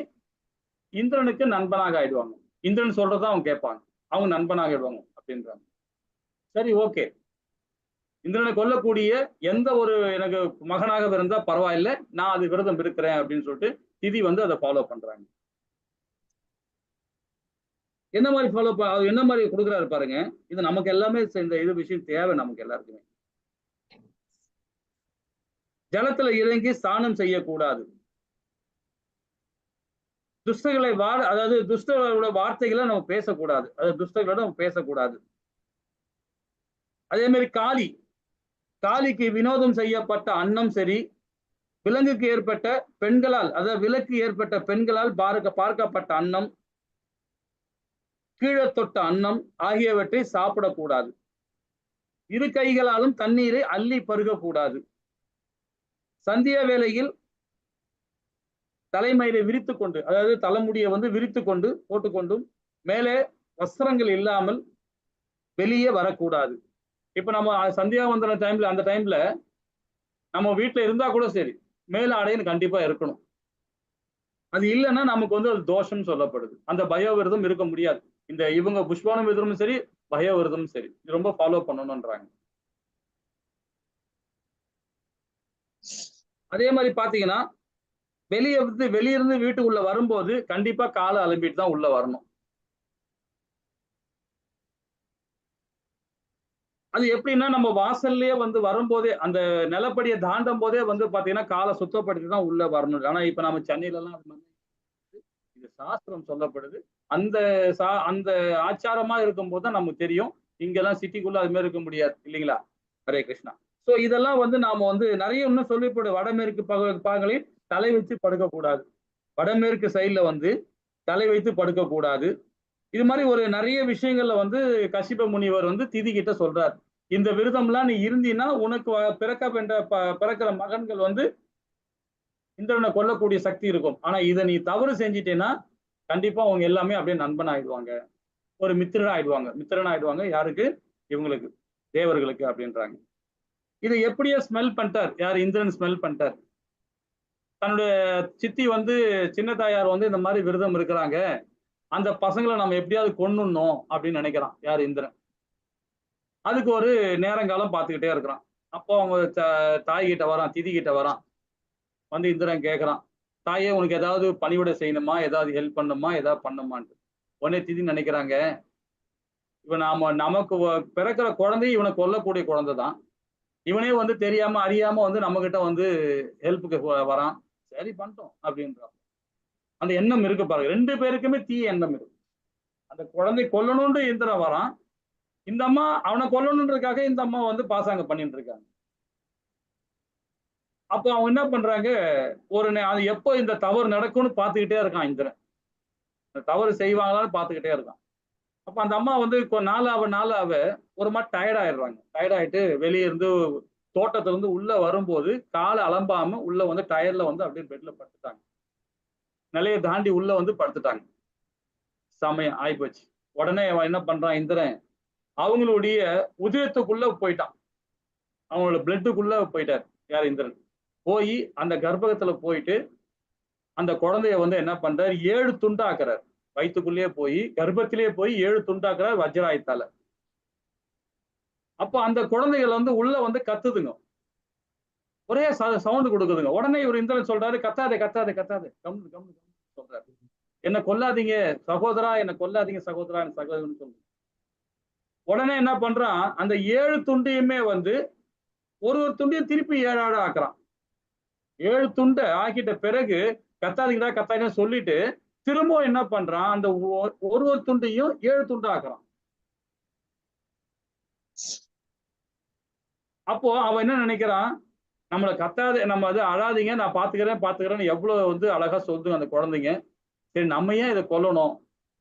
இந்திரனுக்கு நண்பனாக ஆயிடுவாங்க. இந்திரன் சொல்றதான் அவங்க கேட்பாங்க, அவங்க நண்பனாக ஆயிடுவாங்க அப்படின்றாங்க. சரி, ஓகே, இந்திரனை கொல்லக்கூடிய எந்த ஒரு எனக்கு மகனாக இருந்தா பரவாயில்ல, நான் அது விரதம் இருக்கிறேன் அப்படின்னு சொல்லிட்டு திதி வந்து அதை ஃபாலோ பண்றாங்க. என்ன மாதிரி என்ன மாதிரி கொடுக்குறாரு பாருங்க. இது நமக்கு எல்லாமே இந்த இது விஷயம் தேவை நமக்கு எல்லாருக்குமே. ஜலத்துல இறங்கி ஸ்நானம் செய்யக்கூடாது. துஷ்டர்களை அதாவது துஷ்டர்களோட வார்த்தைகளை நம்ம பேசக்கூடாது. துஷ்டர்களோட நம்ம பேசக்கூடாது. அதே மாதிரி காளிக்கு வினோதம் செய்யப்பட்ட அன்னம் சரி, விலங்குக்கு ஏற்பட்ட பெண்களால், அதாவது விலக்கு ஏற்பட்ட பெண்களால் பார்க்கப்பட்ட அன்னம், கீழே தொட்ட அன்னம் ஆகியவற்றை சாப்பிடக்கூடாது. இரு கைகளாலும் தண்ணீரை அள்ளி பருகக்கூடாது. சந்தியா வேளையில் தலைமயிரை விரித்து கொண்டு, அதாவது தலைமுடியை வந்து விரித்து கொண்டு போட்டுக்கொண்டும் மேலே வஸ்திரங்கள் இல்லாமல் வெளியே வரக்கூடாது. இப்ப நம்ம சந்தியா வந்தன டைம்ல, அந்த டைம்ல நம்ம வீட்டுல இருந்தா கூட சரி, மேல ஆடைன்னு கண்டிப்பா இருக்கணும். அது இல்லைன்னா நமக்கு வந்து அது தோஷம் சொல்லப்படுது. அந்த பயோ விரதம் இருக்க முடியாது. இவங்க புஷ்பான விரதமும் சரி, பயோ விரதமும் சரி, ரொம்ப ஃபாலோ பண்ணணும்ன்றாங்க. அதே மாதிரி பாத்தீங்கன்னா வெளியிருந்து வீட்டுக்குள்ள வரும்போது கண்டிப்பா காலை அலம்பிட்டு தான் உள்ள வரணும். அது எப்படின்னா நம்ம வாசல்லயே வந்து வரும்போதே அந்த நிலப்படியை தாண்டும் போதே வந்து பாத்தீங்கன்னா காலை சுத்தப்படுத்தி தான் உள்ள வரணும். ஆனா இப்ப நம்ம சென்னையில எல்லாம் இது சாஸ்திரம் சொல்லப்படுது. அந்த அந்த ஆச்சாரமா இருக்கும்போது தான் நமக்கு தெரியும். இங்கெல்லாம் சிட்டிக்குள்ள அது மாதிரி இருக்க முடியாது இல்லைங்களா? ஹரே கிருஷ்ணா. சோ இதெல்லாம் வந்து நாம வந்து நிறைய இன்னும் சொல்லப்படும். வடமேற்கு பாகங்களில் தலை வச்சு படுக்க கூடாது. வடமேற்கு சைட்ல வந்து தலை வைத்து படுக்க கூடாது. இது மாதிரி ஒரு நிறைய விஷயங்கள்ல வந்து கசிப முனிவர் வந்து திதி கிட்ட சொல்றார். இந்த விரதம்லாம் நீ இருந்தீன்னா உனக்கு பிறக்கிற மகன்கள் வந்து இந்திரனை கொல்லக்கூடிய சக்தி இருக்கும். ஆனா இதை நீ தவறு செஞ்சிட்டேன்னா கண்டிப்பா அவங்க எல்லாமே அப்படியே நண்பன் ஆயிடுவாங்க, ஒரு மித்திரன் ஆயிடுவாங்க. யாருக்கு? இவங்களுக்கு, தேவர்களுக்கு அப்படின்றாங்க. இதை எப்படியோ ஸ்மெல் பண்ணிட்டார். யார்? இந்திரன் ஸ்மெல் பண்ணிட்டார். தன்னுடைய சித்தி வந்து சின்ன தாயார் வந்து இந்த மாதிரி விரதம் இருக்கிறாங்க, அந்த பசங்களை நம்ம எப்படியாவது கொன்னுடணும் அப்படின்னு நினைக்கிறான். யார்? இந்திரன். அதுக்கு ஒரு நேரங்காலம் பார்த்துக்கிட்டே இருக்கிறான். அப்போ அவங்க தாய் கிட்ட வரான், திதி கிட்ட வரான். வந்து இந்திரன் கேட்கறான், தாயே உனக்கு ஏதாவது பணிவிடை செய்யணுமா, ஏதாவது ஹெல்ப் பண்ணுமா, ஏதாவது பண்ணுமான்ட்டு. உடனே திதி நினைக்கிறாங்க, இவன் நமக்கு பிறக்கிற குழந்தை இவனை கொல்லக்கூடிய குழந்தை தான். இவனே வந்து தெரியாம அறியாம வந்து நம்ம கிட்ட வந்து ஹெல்ப்புக்கு வரான். சரி பண்ணிட்டோம் அப்படின்றான். அந்த எண்ணம் இருக்கு பாருங்க. 2 பேருக்குமே தீய எண்ணம் இருக்கு. அந்த குழந்தை கொல்லணும்னு இந்திரன் வரான். இந்த அம்மா அவனை கொல்லணுன்றதுக்காக இந்த அம்மா வந்து பாசாங்க பண்ணிட்டு இருக்காங்க. அப்போ அவங்க என்ன பண்றாங்க, அது எப்போ இந்த தவறு நடக்கும்னு பார்த்துக்கிட்டே இருக்கான் இந்திரன். இந்த தவறு செய்வாங்களான்னு பார்த்துக்கிட்டே இருக்கான். அப்ப அந்த அம்மா வந்து நாளாவ ஒரு மாதிரி டயர்ட் ஆயிடுறாங்க. டயர்ட் ஆயிட்டு வெளியே இருந்து தோட்டத்துல இருந்து உள்ள வரும்போது காலை அலம்பாம உள்ள வந்து டயர்ல வந்து அப்படியே பெட்ல படுத்துட்டாங்க. நிலையை தாண்டி உள்ள வந்து படுத்துட்டாங்க. சமயம் ஆயிப்போச்சு. உடனே அவன் என்ன பண்றான் இந்திரன், அவங்களுடைய உதயத்துக்குள்ள போயிட்டான். அவங்களோட பிளட்டுக்குள்ள போயிட்டார். யார்? இந்திரன். போய் அந்த கர்ப்பகத்துல போயிட்டு அந்த குழந்தைய வந்து என்ன பண்றாரு, 7 துண்டாக்குறார். வயிற்றுக்குள்ளேயே போய் கர்ப்பத்திலேயே போய் 7 துண்டாக்குறார் வஜ்ராயத்தால. அப்போ அந்த குழந்தைகள் வந்து உள்ள வந்து கத்துதுங்க, ஒரே சவுண்ட் கொடுக்குதுங்க. உடனே இவர் இந்திரன் சொல்றாரு, கத்தாதே கம்னு சொல்றாரு, என்ன கொல்லாதீங்க சகோதரா, என்ன கொல்லாதீங்க சகோதரா, சகோதரன்னு சொல்லுங்க. உடனே என்ன பண்றான், அந்த 7 துண்டையுமே வந்து ஒரு துண்டையும் திருப்பி 7 ஆக்குறான். 7 துண்டை ஆக்கிட்ட பிறகு கத்தாதீங்கன்னு சொல்லிட்டு திரும்பவும் என்ன பண்றான், அந்த ஒரு துண்டையும் 7 துண்டா ஆக்குறான். அப்போ அவன் என்ன நினைக்கிறான், நம்மளை கத்தாத, நம்ம அது அழாதீங்க, நான் பாத்துக்கிறேன்னு எவ்வளவு வந்து அழகா சொல்லுங்க அந்த குழந்தைங்க. சரி நம்ம ஏன் இதை கொல்லணும்?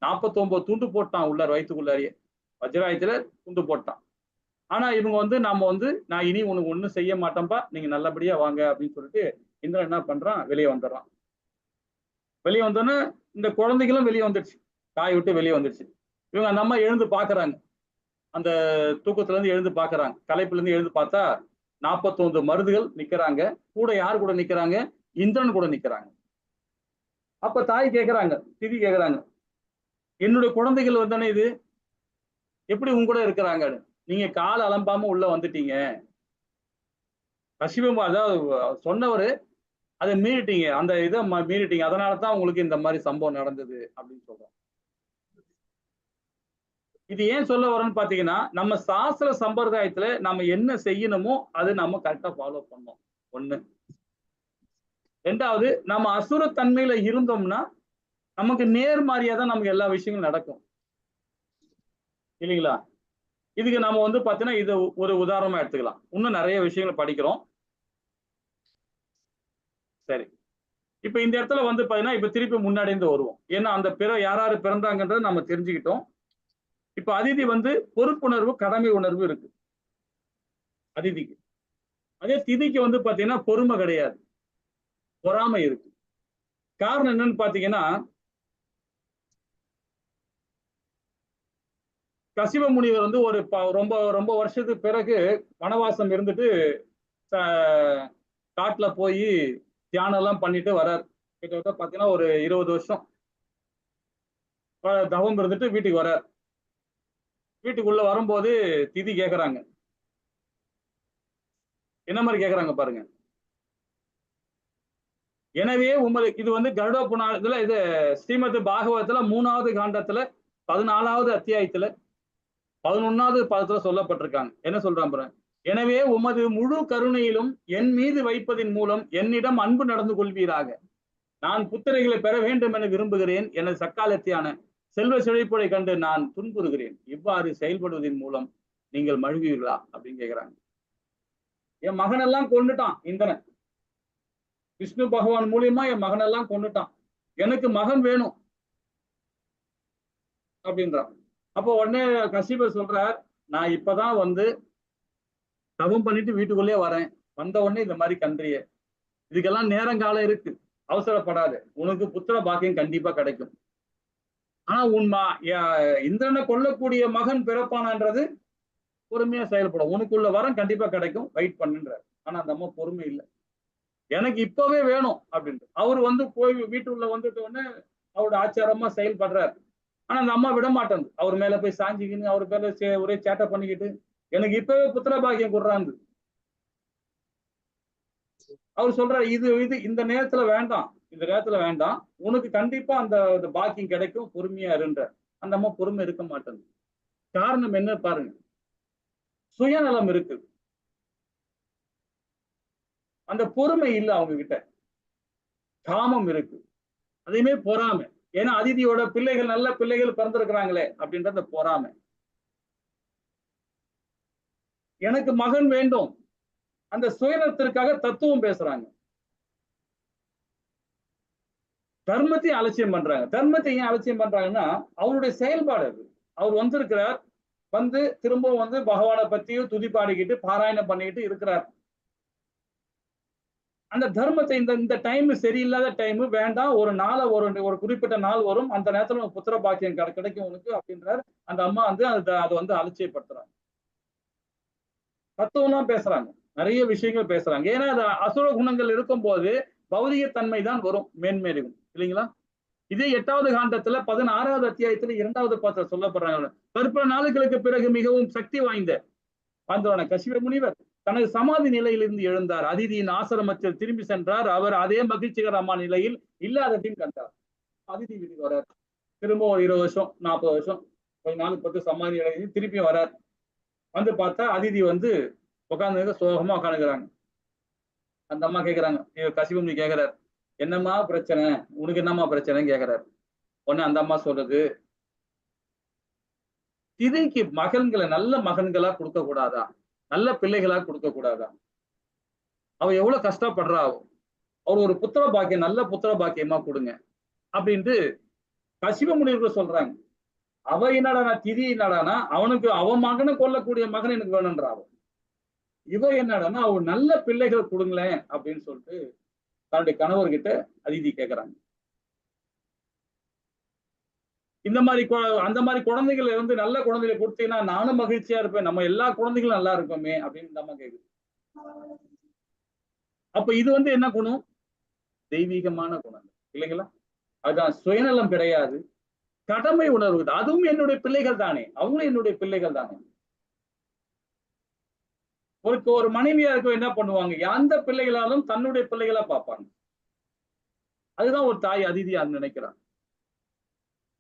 49 துண்டு போட்டான் உள்ளார், வயிற்றுக்குள்ளாரியே வஜ்ராயத்துல துண்டு போட்டான். ஆனா இவங்க வந்து நாம வந்து நான் இனி உனக்கு ஒண்ணும் செய்ய மாட்டேன்பா, நீங்க நல்லபடியா வாங்க அப்படின்னு சொல்லிட்டு இந்திரன் என்ன பண்றான், வெளியே வந்துடுறான். வெளியே வந்தோன்னே இந்த குழந்தைகளும் வெளியே வந்துடுச்சு, காய் விட்டு வெளியே வந்துடுச்சு. இவங்க அந்த அம்மா எழுந்து பாக்குறாங்க, அந்த தூக்கத்துல இருந்து எழுந்து பாக்குறாங்க, களைப்புல இருந்து எழுந்து பார்த்தா 49 மருதுகள் நிக்கிறாங்க. கூட யார் கூட நிக்கிறாங்க? இந்திரன் கூட நிக்கிறாங்க. அப்ப தாய் கேட்கிறாங்க, திதி கேட்கிறாங்க, என்னுடைய குழந்தைகள் வந்தானே இது எப்படி உங்க கூட இருக்கிறாங்க? நீங்க கால அலம்பாம உள்ள வந்துட்டீங்க, கசிபம் அதாவது சொன்னவரு அதை மீறிட்டீங்க, அந்த இதை மீறிட்டீங்க, அதனாலதான் உங்களுக்கு இந்த மாதிரி சம்பவம் நடந்தது அப்படின்னு சொல்றோம். இது ஏன் சொல்ல வரோம்னு பாத்தீங்கன்னா, நம்ம சாஸ்திர சம்பிரதாயத்துல நம்ம என்ன செய்யணுமோ அது நம்ம கரெக்டா ஃபாலோ பண்ணோம். 1. 2வது, நம்ம அசுரத்தன்மையில இருந்தோம்னா நமக்கு நேர்மாறியா தான் நமக்கு எல்லா விஷயங்களும் நடக்கும் இல்லைங்களா? இதுக்கு நம்ம வந்து பாத்தீங்கன்னா இது ஒரு உதாரணமா எடுத்துக்கலாம். இன்னும் நிறைய விஷயங்களை படிக்கிறோம். சரி, இப்ப இந்த இடத்துல வந்து பாத்தீங்கன்னா இப்ப திருப்பி முன்னாடி இருந்து வருவோம். ஏன்னா அந்த யாராரு பிறந்தாங்கன்றதை நம்ம தெரிஞ்சுக்கிட்டோம். இப்ப அதிதி வந்து பொறுப்புணர்வு, கடமை உணர்வு இருக்கு அதிதிக்கு. அதே திதிக்கு வந்து பாத்தீங்கன்னா பொறுமை கிடையாது, பொறாமை இருக்கு. காரணம் என்னன்னு பாத்தீங்கன்னா, கசிப முனிவர் வந்து ஒரு ரொம்ப ரொம்ப வருஷத்துக்கு பிறகு வனவாசம் இருந்துட்டு காட்டுல போய் தியானம் எல்லாம் பண்ணிட்டு வர்றார். கிட்டத்தட்ட பாத்தீங்கன்னா ஒரு 20 வருஷம் தவம் இருந்துட்டு வீட்டுக்கு வர்றார். வீட்டுக்குள்ள வரும்போது திதி கேக்குறாங்க, என்ன மாதிரி கேக்குறாங்க பாருங்க. எனவே உங்களுக்கு இது வந்து கருட புராணத்துல, இது ஸ்ரீமத் பாகவதத்துல 3வது காண்டத்துல 14வது அத்தியாயத்துல 11வது பதத்துல சொல்லப்பட்டிருக்காங்க. என்ன சொல்றான் பாருங்க, எனவே உமது முழு கருணையிலும் என் மீது வைப்பதின் மூலம் என்னிடம் அன்பு நடந்து கொள்வீராக. நான் புத்திரைகளை பெற வேண்டும் என விரும்புகிறேன். எனது சக்காலத்தியான செல்வ செழிப்பை கண்டு நான் துன்புறுகிறேன். இவ்வாறு செயல்படுவதன் மூலம் நீங்கள் மழுவீர்களா அப்படின்னு கேட்கிறாங்க. என் மகனெல்லாம் கொண்டுட்டான் இந்திரன். விஷ்ணு பகவான் மூலியமா என் மகனெல்லாம் கொண்டுட்டான். எனக்கு மகன் வேணும் அப்படின்றான். அப்போ உடனே கசிபர் சொல்றார், நான் இப்பதான் வந்து தவம் பண்ணிட்டு வீட்டுக்குள்ளே வரேன். வந்த உடனே இந்த மாதிரி கன்றிய இதுக்கெல்லாம் நேரங்காலம் இருக்கு, அவசரப்படாது. உனக்கு புத்திர பாக்கியம் கண்டிப்பா கிடைக்கும். ஆனா இந்திரனை கொல்லக்கூடிய மகன் பிறப்பானான்றது பொறுமையா செயல்படும். உனக்குள்ள வரம் கண்டிப்பா கிடைக்கும், வெயிட் பண்ணுன்றார். ஆனா அந்த அம்மா பொறுமை இல்லை. எனக்கு இப்பவே வேணும் அப்படின்ட்டு அவர் வந்து போய் வீட்டுக்குள்ள வந்துட்ட உடனே அவரோட ஆச்சாரமா செயல்படுறாரு. ஆனா அந்த அம்மா விட மாட்டேன். அவர் மேல போய் சாஞ்சிக்கின்னு அவர் மேல ஒரே சேட்டை பண்ணிக்கிட்டு எனக்கு இப்பவே புத்திர பாக்கியம் கொடுறாங்க. அவர் சொல்றாரு, இது இந்த நேரத்துல வேண்டாம், இந்த நேரத்துல வேண்டாம், உனக்கு கண்டிப்பா அந்த பாக்கியம் கிடைக்கும், பொறுமையா இருன்ற. அந்த அம்மா பொறுமை இருக்க மாட்டேன். காரணம் என்ன பாருங்க, சுயநலம் இருக்கு, அந்த பொறுமை இல்லை அவங்க கிட்ட. காமம் இருக்கு, அதையுமே பொறாமை. ஏன்னா அதிதியோட பிள்ளைகள் நல்ல பிள்ளைகள் பிறந்திருக்கிறாங்களே அப்படின்ற அந்த பொறாமை. எனக்கு மகன் வேண்டும், அந்த சுயநலத்திற்காக தத்துவம் பேசுறாங்க. தர்மத்தையும் அலட்சியம் பண்றாங்க. தர்மத்தை ஏன் அலட்சியம் பண்றாங்கன்னா அவருடைய செயல்பாடு அது. அவர் வந்திருக்கிறார், வந்து திரும்பவும் வந்து பகவானை பத்தியும் துதி பாடிக்கிட்டு பாராயணம் பண்ணிக்கிட்டு இருக்கிறார். அந்த தர்மத்தை இந்த டைம் சரியில்லாத டைம் வேண்டாம், ஒரு நாளை ஒரு குறிப்பிட்ட நாள் வரும், அந்த நேரத்துல புத்திர பாக்கியம் கிடைக்கும் உனக்கு அப்படின்றார். அந்த அம்மா வந்து அதை வந்து அலட்சியப்படுத்துறாங்க. தத்துவம்லாம் பேசுறாங்க, நிறைய விஷயங்கள் பேசுறாங்க. ஏன்னா அது அசுர குணங்கள் இருக்கும் போது பௌதிக தன்மை தான் வரும், மேன்மேலும் இல்லைங்களா? இதே 8வது காண்டத்துல 16வது அத்தியாயத்துல 2வது பாத்திரம் சொல்லப்படுறாங்க. பற்பல நாளுகளுக்கு பிறகு மிகவும் சக்தி வாய்ந்த ஆந்தோன கசிவ முனிவர் தனது சமாதி நிலையிலிருந்து எழுந்தார். அதிதியின் ஆசிரமத்தில் திரும்பி சென்றார். அவர் அதே மகிழ்ச்சிகரமான நிலையில் இல்லாததையும் கண்டார். அதிதி வீட்டுக்கு வர்றார். திரும்ப ஒரு 20 வருஷம் 40 வருஷம் கொஞ்ச நாளுக்கு பத்து சமாதி நிலையில் திருப்பி வர்றார். வந்து பார்த்தா அதிதி வந்து உட்காந்து சோகமா உட்காந்துக்கிறாங்க. அந்த அம்மா கேட்கிறாங்க, கசிவமுனி கேட்கிறார், என்னம்மா பிரச்சனை, உனக்கு என்னம்மா பிரச்சனைன்னு கேட்கிறார். உடனே அந்த அம்மா சொல்றது, திதிக்கு மகன்களை நல்ல மகன்களா கொடுக்க கூடாதா, நல்ல பிள்ளைகளா கொடுக்க கூடாதா? அவ எவ்வளவு கஷ்டப்படுறா, அவர் ஒரு புத்திர பாக்கியம் நல்ல புத்திர பாக்கியமா கொடுங்க அப்படின்ட்டு கசிவ முனிவர்கள் சொல்றாங்க. அவ என்னடானா திதி என்னடானா அவனுக்கு அவன் மகனை கொல்லக்கூடிய மகன் எனக்கு வேணும்ன்றா. இவ என்னடானா அவ நல்ல பிள்ளைகள் கொடுங்களேன் அப்படின்னு சொல்லிட்டு தன்னுடைய கணவர்கிட்ட அதிதி கேட்கிறாங்க. இந்த மாதிரி அந்த மாதிரி குழந்தைகளை வந்து நல்ல குழந்தைகளை கொடுத்தீங்கன்னா நானும் மகிழ்ச்சியா இருப்பேன், நம்ம எல்லா குழந்தைகளும் நல்லா இருப்போமே அப்படின்னு இந்த அம்மா கேக்குது. அப்ப இது வந்து என்ன குணம்? தெய்வீகமான குணம் இல்லைங்களா? அதுதான் சுயநலம் கிடையாது, கடமை உணர்வு. அதுவும் என்னுடைய பிள்ளைகள் தானே, அவங்களும் என்னுடைய பிள்ளைகள் தானே. ஒரு மனைவியா இருக்க என்ன பண்ணுவாங்க, எந்த பிள்ளைகளாலும் தன்னுடைய பிள்ளைகளா பார்ப்பாங்க. அதுதான் ஒரு தாய் அதிதியா நினைக்கிறார்.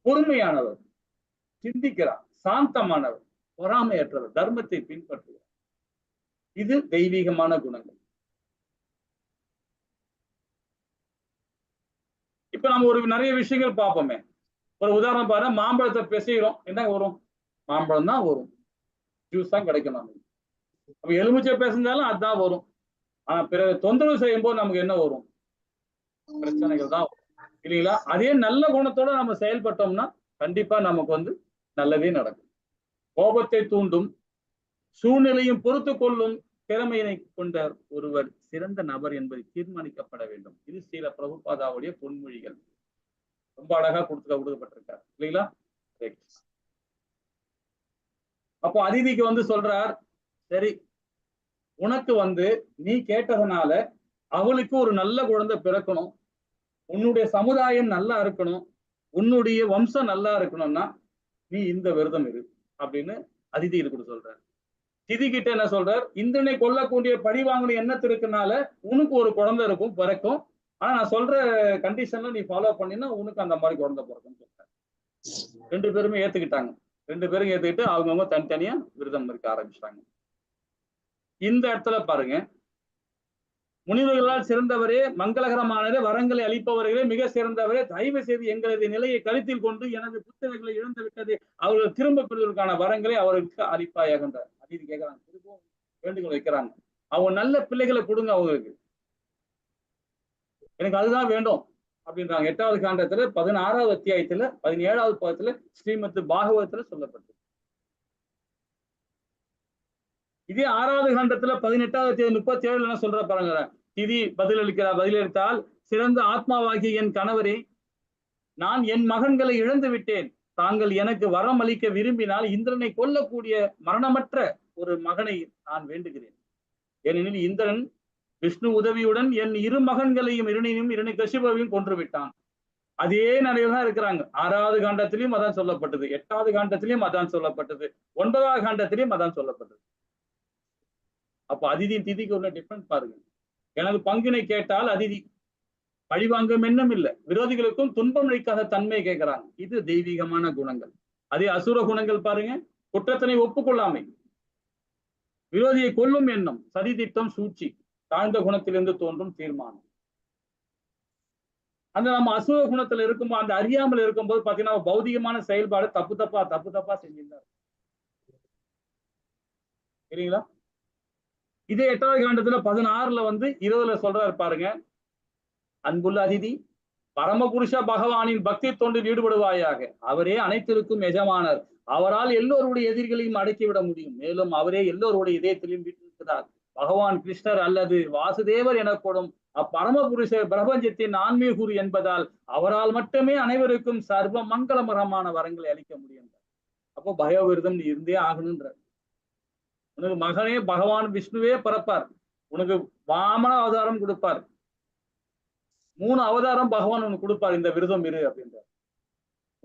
பொறுமையானவர், சிந்திக்கிறார், சாந்தமானவர், பொறாமையற்றவர், தர்மத்தை பின்பற்றுகிறார். இது தெய்வீகமான குணங்கள். இப்ப நம்ம ஒரு நிறைய விஷயங்கள் பார்ப்போமே. ஒரு உதாரணம் பாருங்க, மாம்பழத்தை பிசைகிறோம், என்ன வரும்? மாம்பழம் தான் வரும், ஜூஸ் தான் கிடைக்கும். நமக்கு அப்ப எலுமிச்சை பேசினாலும் அதுதான் வரும். ஆனா பிறகு தொந்தரவு செய்யும் போது நமக்கு என்ன வரும்? பிரச்சனைகள் தான் வரும் இல்லைங்களா? அதே நல்ல குணத்தோட நம்ம செயல்பட்டோம்னா கண்டிப்பா நமக்கு வந்து நல்லதே நடக்கும். கோபத்தை தூண்டும் சூழ்நிலையும் பொறுத்து கொள்ளும் திறமையினை கொண்ட ஒருவர் சிறந்த நபர் என்பது தீர்மானிக்கப்பட வேண்டும். இது ஸ்ரீல பிரபுபாதாவுடைய பொன்மொழிகள். ரொம்ப அழகா கொடுக்கப்பட்டிருக்காரு இல்லைங்களா? அப்போ அதிதிக்கு வந்து சொல்றார், சரி உனக்கு வந்து நீ கேட்டதுனால அவளுக்கு ஒரு நல்ல குழந்தை பிறக்கணும், உன்னுடைய சமுதாயம் நல்லா இருக்கணும், உன்னுடைய வம்சம் நல்லா இருக்கணும்னா நீ இந்த விரதம் இரு அப்படின்னு அதிதி கூட சொல்றார். திதி கிட்ட என்ன சொல்றார், இந்திரனை கொல்லக்கூடிய பழி வாங்கணும் எண்ணத்திற்குனால உனக்கு ஒரு குழந்தை இருக்கும், பிறக்கும். ஆனா நான் சொல்ற கண்டிஷன்ல நீ ஃபாலோ பண்ணினா உனக்கு அந்த மாதிரி குழந்தை பிறக்கும்னு சொல்றாரு. 2 பேருமே ஏத்துக்கிட்டாங்க. 2 பேரும் ஏத்துக்கிட்டு அவங்கவுங்க தனித்தனியா விரதம் இருக்க ஆரம்பிச்சிட்டாங்க. இந்த இடத்துல பாருங்க, முனிவர்களால் சிறந்தவரே, மங்களகரமானவரே, வரங்களை அளிப்பவர்களே, மிக சிறந்தவரே, தயவு செய்து எங்களது நிலையை கருத்தில் கொண்டு எனது புத்தகங்களை இழந்து விட்டது அவர்கள் திரும்ப பெறுவதற்கான வரங்களை அவருக்கு அளிப்பாயாகின்றார். அப்படின்னு கேட்கிறாங்க, திரும்பவும் வேண்டுகோள் வைக்கிறாங்க. அவங்க நல்ல பிள்ளைகளை கொடுங்க அவங்களுக்கு, எனக்கு அதுதான் வேண்டும் அப்படின்றாங்க. 8வது காண்டத்துல 16வது அத்தியாயத்துல 17வது பாகத்துல ஸ்ரீமத் பாகவதத்துல சொல்லப்பட்டது. இதே 6வது காண்டத்துல 18வது அத்தியாயம் 37 என்ன சொல்ற பாருங்க. திதி பதிலளித்தால், சிறந்த ஆத்மாவாகிய என் கணவரே, நான் என் மகன்களை இழந்து விட்டேன். தாங்கள் எனக்கு வரம் அளிக்க விரும்பினால் இந்திரனை கொல்லக்கூடிய மரணமற்ற ஒரு மகனை நான் வேண்டுகிறேன். ஏனெனில் இந்திரன் விஷ்ணு உதவியுடன் என் 2 மகன்களையும் இரணிகசிபவையும் கொன்று விட்டான். அதே நிலையில தான் இருக்கிறாங்க. 6வது காண்டத்திலையும் அதான் சொல்லப்பட்டது, 8வது காண்டத்திலையும் அதான் சொல்லப்பட்டது, 9வது காண்டத்திலையும் அதான் சொல்லப்பட்டது. அப்ப அதிதியின் திதிக்கு உள்ள டிஃபரன்ஸ் பாருங்க. எனது பங்கினை கேட்டால் அதிதி, பழிவாங்கும் எண்ணம் இல்லை, விரோதிகளுக்கும் துன்பம் அளிக்காத தன்மை கேட்கிறாங்க. இது தெய்வீகமான குணங்கள். அதே அசுர குணங்கள் பாருங்க, குற்றத்தினை ஒப்புக்கொள்ளாமை, விரோதியை கொல்லும் எண்ணம், சதி திட்டம், சூழ்ச்சி, தாழ்ந்த குணத்திலிருந்து தோன்றும் தீர்மானம். அந்த நம்ம அசுர குணத்துல இருக்கும்போது, அந்த அறியாமல் இருக்கும்போது பாத்தீங்கன்னா பௌதிகமான செயல்பாடு தப்பு தப்பா செஞ்சிருந்தாரு. சரிங்களா? இதே 8வது காண்டத்துல 16ல 20ல சொல்றாரு பாருங்க. அன்புள்ள அதிதி, பரமபுருஷ பகவானின் பக்தி தொண்டில் ஈடுபடுவாயாக. அவரே அனைத்திற்கும் எஜமானர். அவரால் எல்லோருடைய எதிரிகளையும் அடக்கிவிட முடியும். மேலும் அவரே எல்லோருடைய இதயத்திலையும் வீட்டிருக்கிறார். பகவான் கிருஷ்ணர் அல்லது வாசுதேவர் எனப்படும் அப்பரமபுருஷ பிரபஞ்சத்தின் ஆன்மீக குரு என்பதால் அவரால் மட்டுமே அனைவருக்கும் சர்வ மங்களமரமான வரங்களை அளிக்க முடியும். அப்போ பயோவிரதம் நீ இருந்தே ஆகணுன்ற. உனக்கு மகனே பகவான் விஷ்ணுவே பிறப்பார், உனக்கு வாமன அவதாரம் கொடுப்பார், 3 அவதாரம் பகவான் உனக்கு கொடுப்பார், இந்த விரதம் இரு அப்படின்றார்.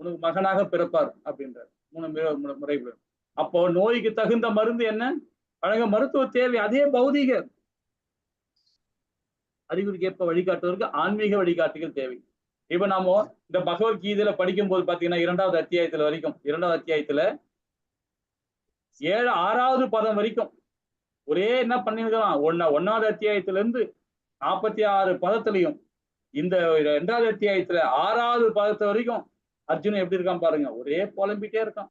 உனக்கு மகனாக பிறப்பார் அப்படின்றார். 3 முறை. அப்போ நோய்க்கு தகுந்த மருந்து என்ன? வழங்க மருத்துவ தேவை. அதே பௌதீக அறிகுறிக்கு ஏற்ப வழிகாட்டுவதற்கு ஆன்மீக வழிகாட்டுகள் தேவை. இப்ப நாம இந்த பகவத்கீதையில படிக்கும் போது பாத்தீங்கன்னா 2வது அத்தியாயத்துல வரைக்கும், 2வது அத்தியாயத்துல 6வது பதம் வரைக்கும் ஒரே என்ன பண்ணிருக்கலாம், 1வது அத்தியாயத்துல இருந்து 46 பதத்திலையும் இந்த 2வது அத்தியாயத்துல 6வது பதத்து வரைக்கும் அர்ஜுனன் எப்படி இருக்கான் பாருங்க. ஒரே புலம்பிட்டே இருக்கான்.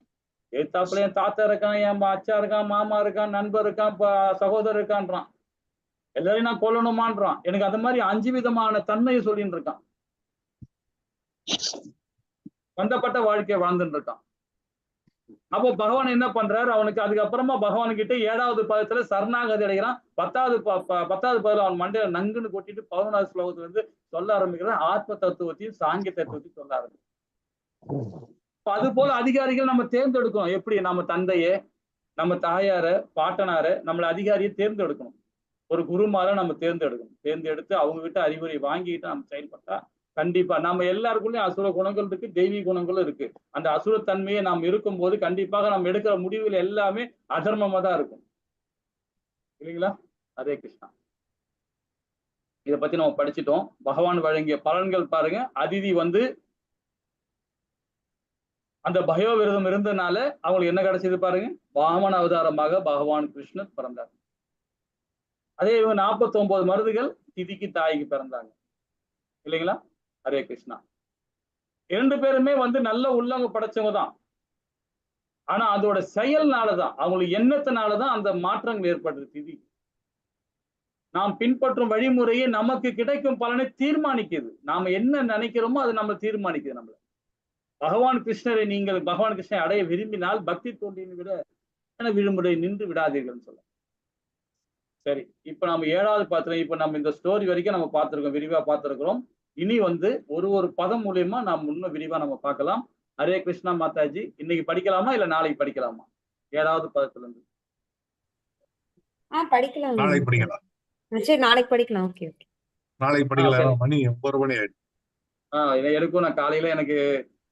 எழுத்தாப்புல என் தாத்தா இருக்கான், என் அச்சா இருக்கான், மாமா இருக்கான், நண்பர் இருக்கான், சகோதரர் இருக்கான்றான், எல்லாரையும் நான் கொல்லணுமான்றான். எனக்கு அந்த மாதிரி 5 விதமான தன்மையை சொல்லிட்டு இருக்கான். பந்தப்பட்ட வாழ்க்கையை வாழ்ந்துட்டு இருக்கான். அப்போ பகவான் என்ன பண்றாரு, அவனுக்கு அதுக்கப்புறமா பகவான் கிட்ட 7வது பதத்துல சரணாகதி அடைகிறான். 10வது பதத்துல அவன் மண்டையில நங்குன்னு கொட்டிட்டு 11வது ஸ்லோகத்துல இருந்து சொல்ல ஆரம்பிக்கிறான். ஆத்ம தத்துவத்தையும் சாங்கிய தத்துவத்தையும் சொல்ல ஆரம்பிக்கிறான். அது போல அதிகாரிகள் நம்ம தேர்ந்தெடுக்கணும். எப்படி நம்ம தந்தைய, நம்ம தாயார, பாட்டனார, நம்மள அதிகாரியை தேர்ந்தெடுக்கணும். ஒரு குருமாரை நம்ம தேர்ந்தெடுக்கணும். தேர்ந்தெடுத்து அவங்க கிட்ட அறிவுரை வாங்கிக்கிட்டு நம்ம செயல்பட்டா கண்டிப்பா நம்ம எல்லாருக்குள்ளயும் அசுர குணங்கள் இருக்கு, தெய்வீக குணங்களும் இருக்கு. அந்த அசுரத்தன்மையை நாம் இருக்கும்போது கண்டிப்பாக நம்ம எடுக்கிற முடிவுகள் எல்லாமே அதர்மமா தான் இருக்கும். இல்லைங்களா? ஹரே கிருஷ்ணா. இதை பத்தி நம்ம படிச்சுட்டோம். பகவான் வழங்கிய பலன்கள் பாருங்க. அதிதி அந்த பயோ விரதம் இருந்ததுனால அவங்களுக்கு என்ன கிடைச்சது பாருங்க. வாமன அவதாரமாக பகவான் கிருஷ்ணர் பிறந்தார். அதே இவங்க 49 மருதுகள் திதிக்கு தாய்க்கு பிறந்தாங்க. இல்லைங்களா? ஹரே கிருஷ்ணா. 2 பேருமே நல்ல உள்ளவங்க படைச்சவங்க தான். ஆனா அதோட செயல்னாலதான், அவங்களுக்கு எண்ணத்தினாலதான் அந்த மாற்றங்கள் ஏற்படுது. திதி நாம் பின்பற்றும் வழிமுறையை நமக்கு கிடைக்கும் பலனை தீர்மானிக்குது. நாம என்ன நினைக்கிறோமோ அது நம்ம தீர்மானிக்குது. நம்மள பகவான் கிருஷ்ணரை அடைய விரும்பினால் பக்தி தோன்றினை விட விழுமுறை நின்று விடாதீர்கள் சொல்ல. சரி, இப்ப நம்ம 7வது பாத்திரம், இப்ப நம்ம இந்த ஸ்டோரி வரைக்கும் நம்ம பார்த்திருக்கோம், விரிவா பார்த்திருக்கிறோம். இனி ஒரு பதம் மூலியமா நாம் இன்னும் விரிவா நம்ம பார்க்கலாம். ஹரே கிருஷ்ணா மாதாஜி. இன்னைக்கு படிக்கலாமா இல்ல நாளைக்கு படிக்கலாமா? 7வது பதத்துல இருந்து படிக்கலாம். நாளைக்கு படிக்கலாம். சரி, நாளைக்கு படிக்கலாம். ஓகே ஓகே, நாளைக்கு படிக்கலாம். மணி 9 மணி ஆயிடுச்சு. எனக்கும் நான் காலையில எனக்கு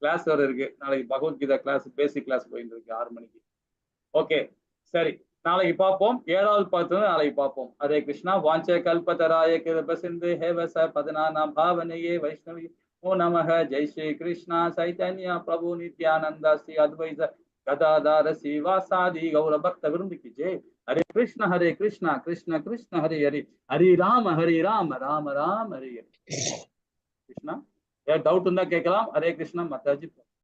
கிளாஸ் வர இருக்கு. நாளைக்கு பகவத்கீதா கிளாஸ், பேசிக் கிளாஸ் போயிட்டு இருக்கு 6 மணிக்கு. ஓகே, சரி, நாளைக்கு பார்ப்போம். 7வது பதத்துல நாளைக்கு பார்ப்போம். ஹரே கிருஷ்ணா. வாஞ்ச கல்பதராய கிருப சிந்து ஹேவச பதனானாம் பாவனையே வைஷ்ணவி ஓ நமஹ. ஜெய் ஸ்ரீ கிருஷ்ணா சைதன்யா பிரபு நித்யானந்தா ஸ்ரீ அத்வைத கதாதார சீவாசாதி கௌர பக்த விரும்பிக்கு ஜெய். ஹரே கிருஷ்ண கிருஷ்ண கிருஷ்ண ஹரே ஹரி, ஹரி ராம ராம ராம ஹரி ஹரி. கிருஷ்ணா, ஏதாவது டவுட் இருந்தா கேட்கலாம். ஹரே கிருஷ்ணா மாதாஜி.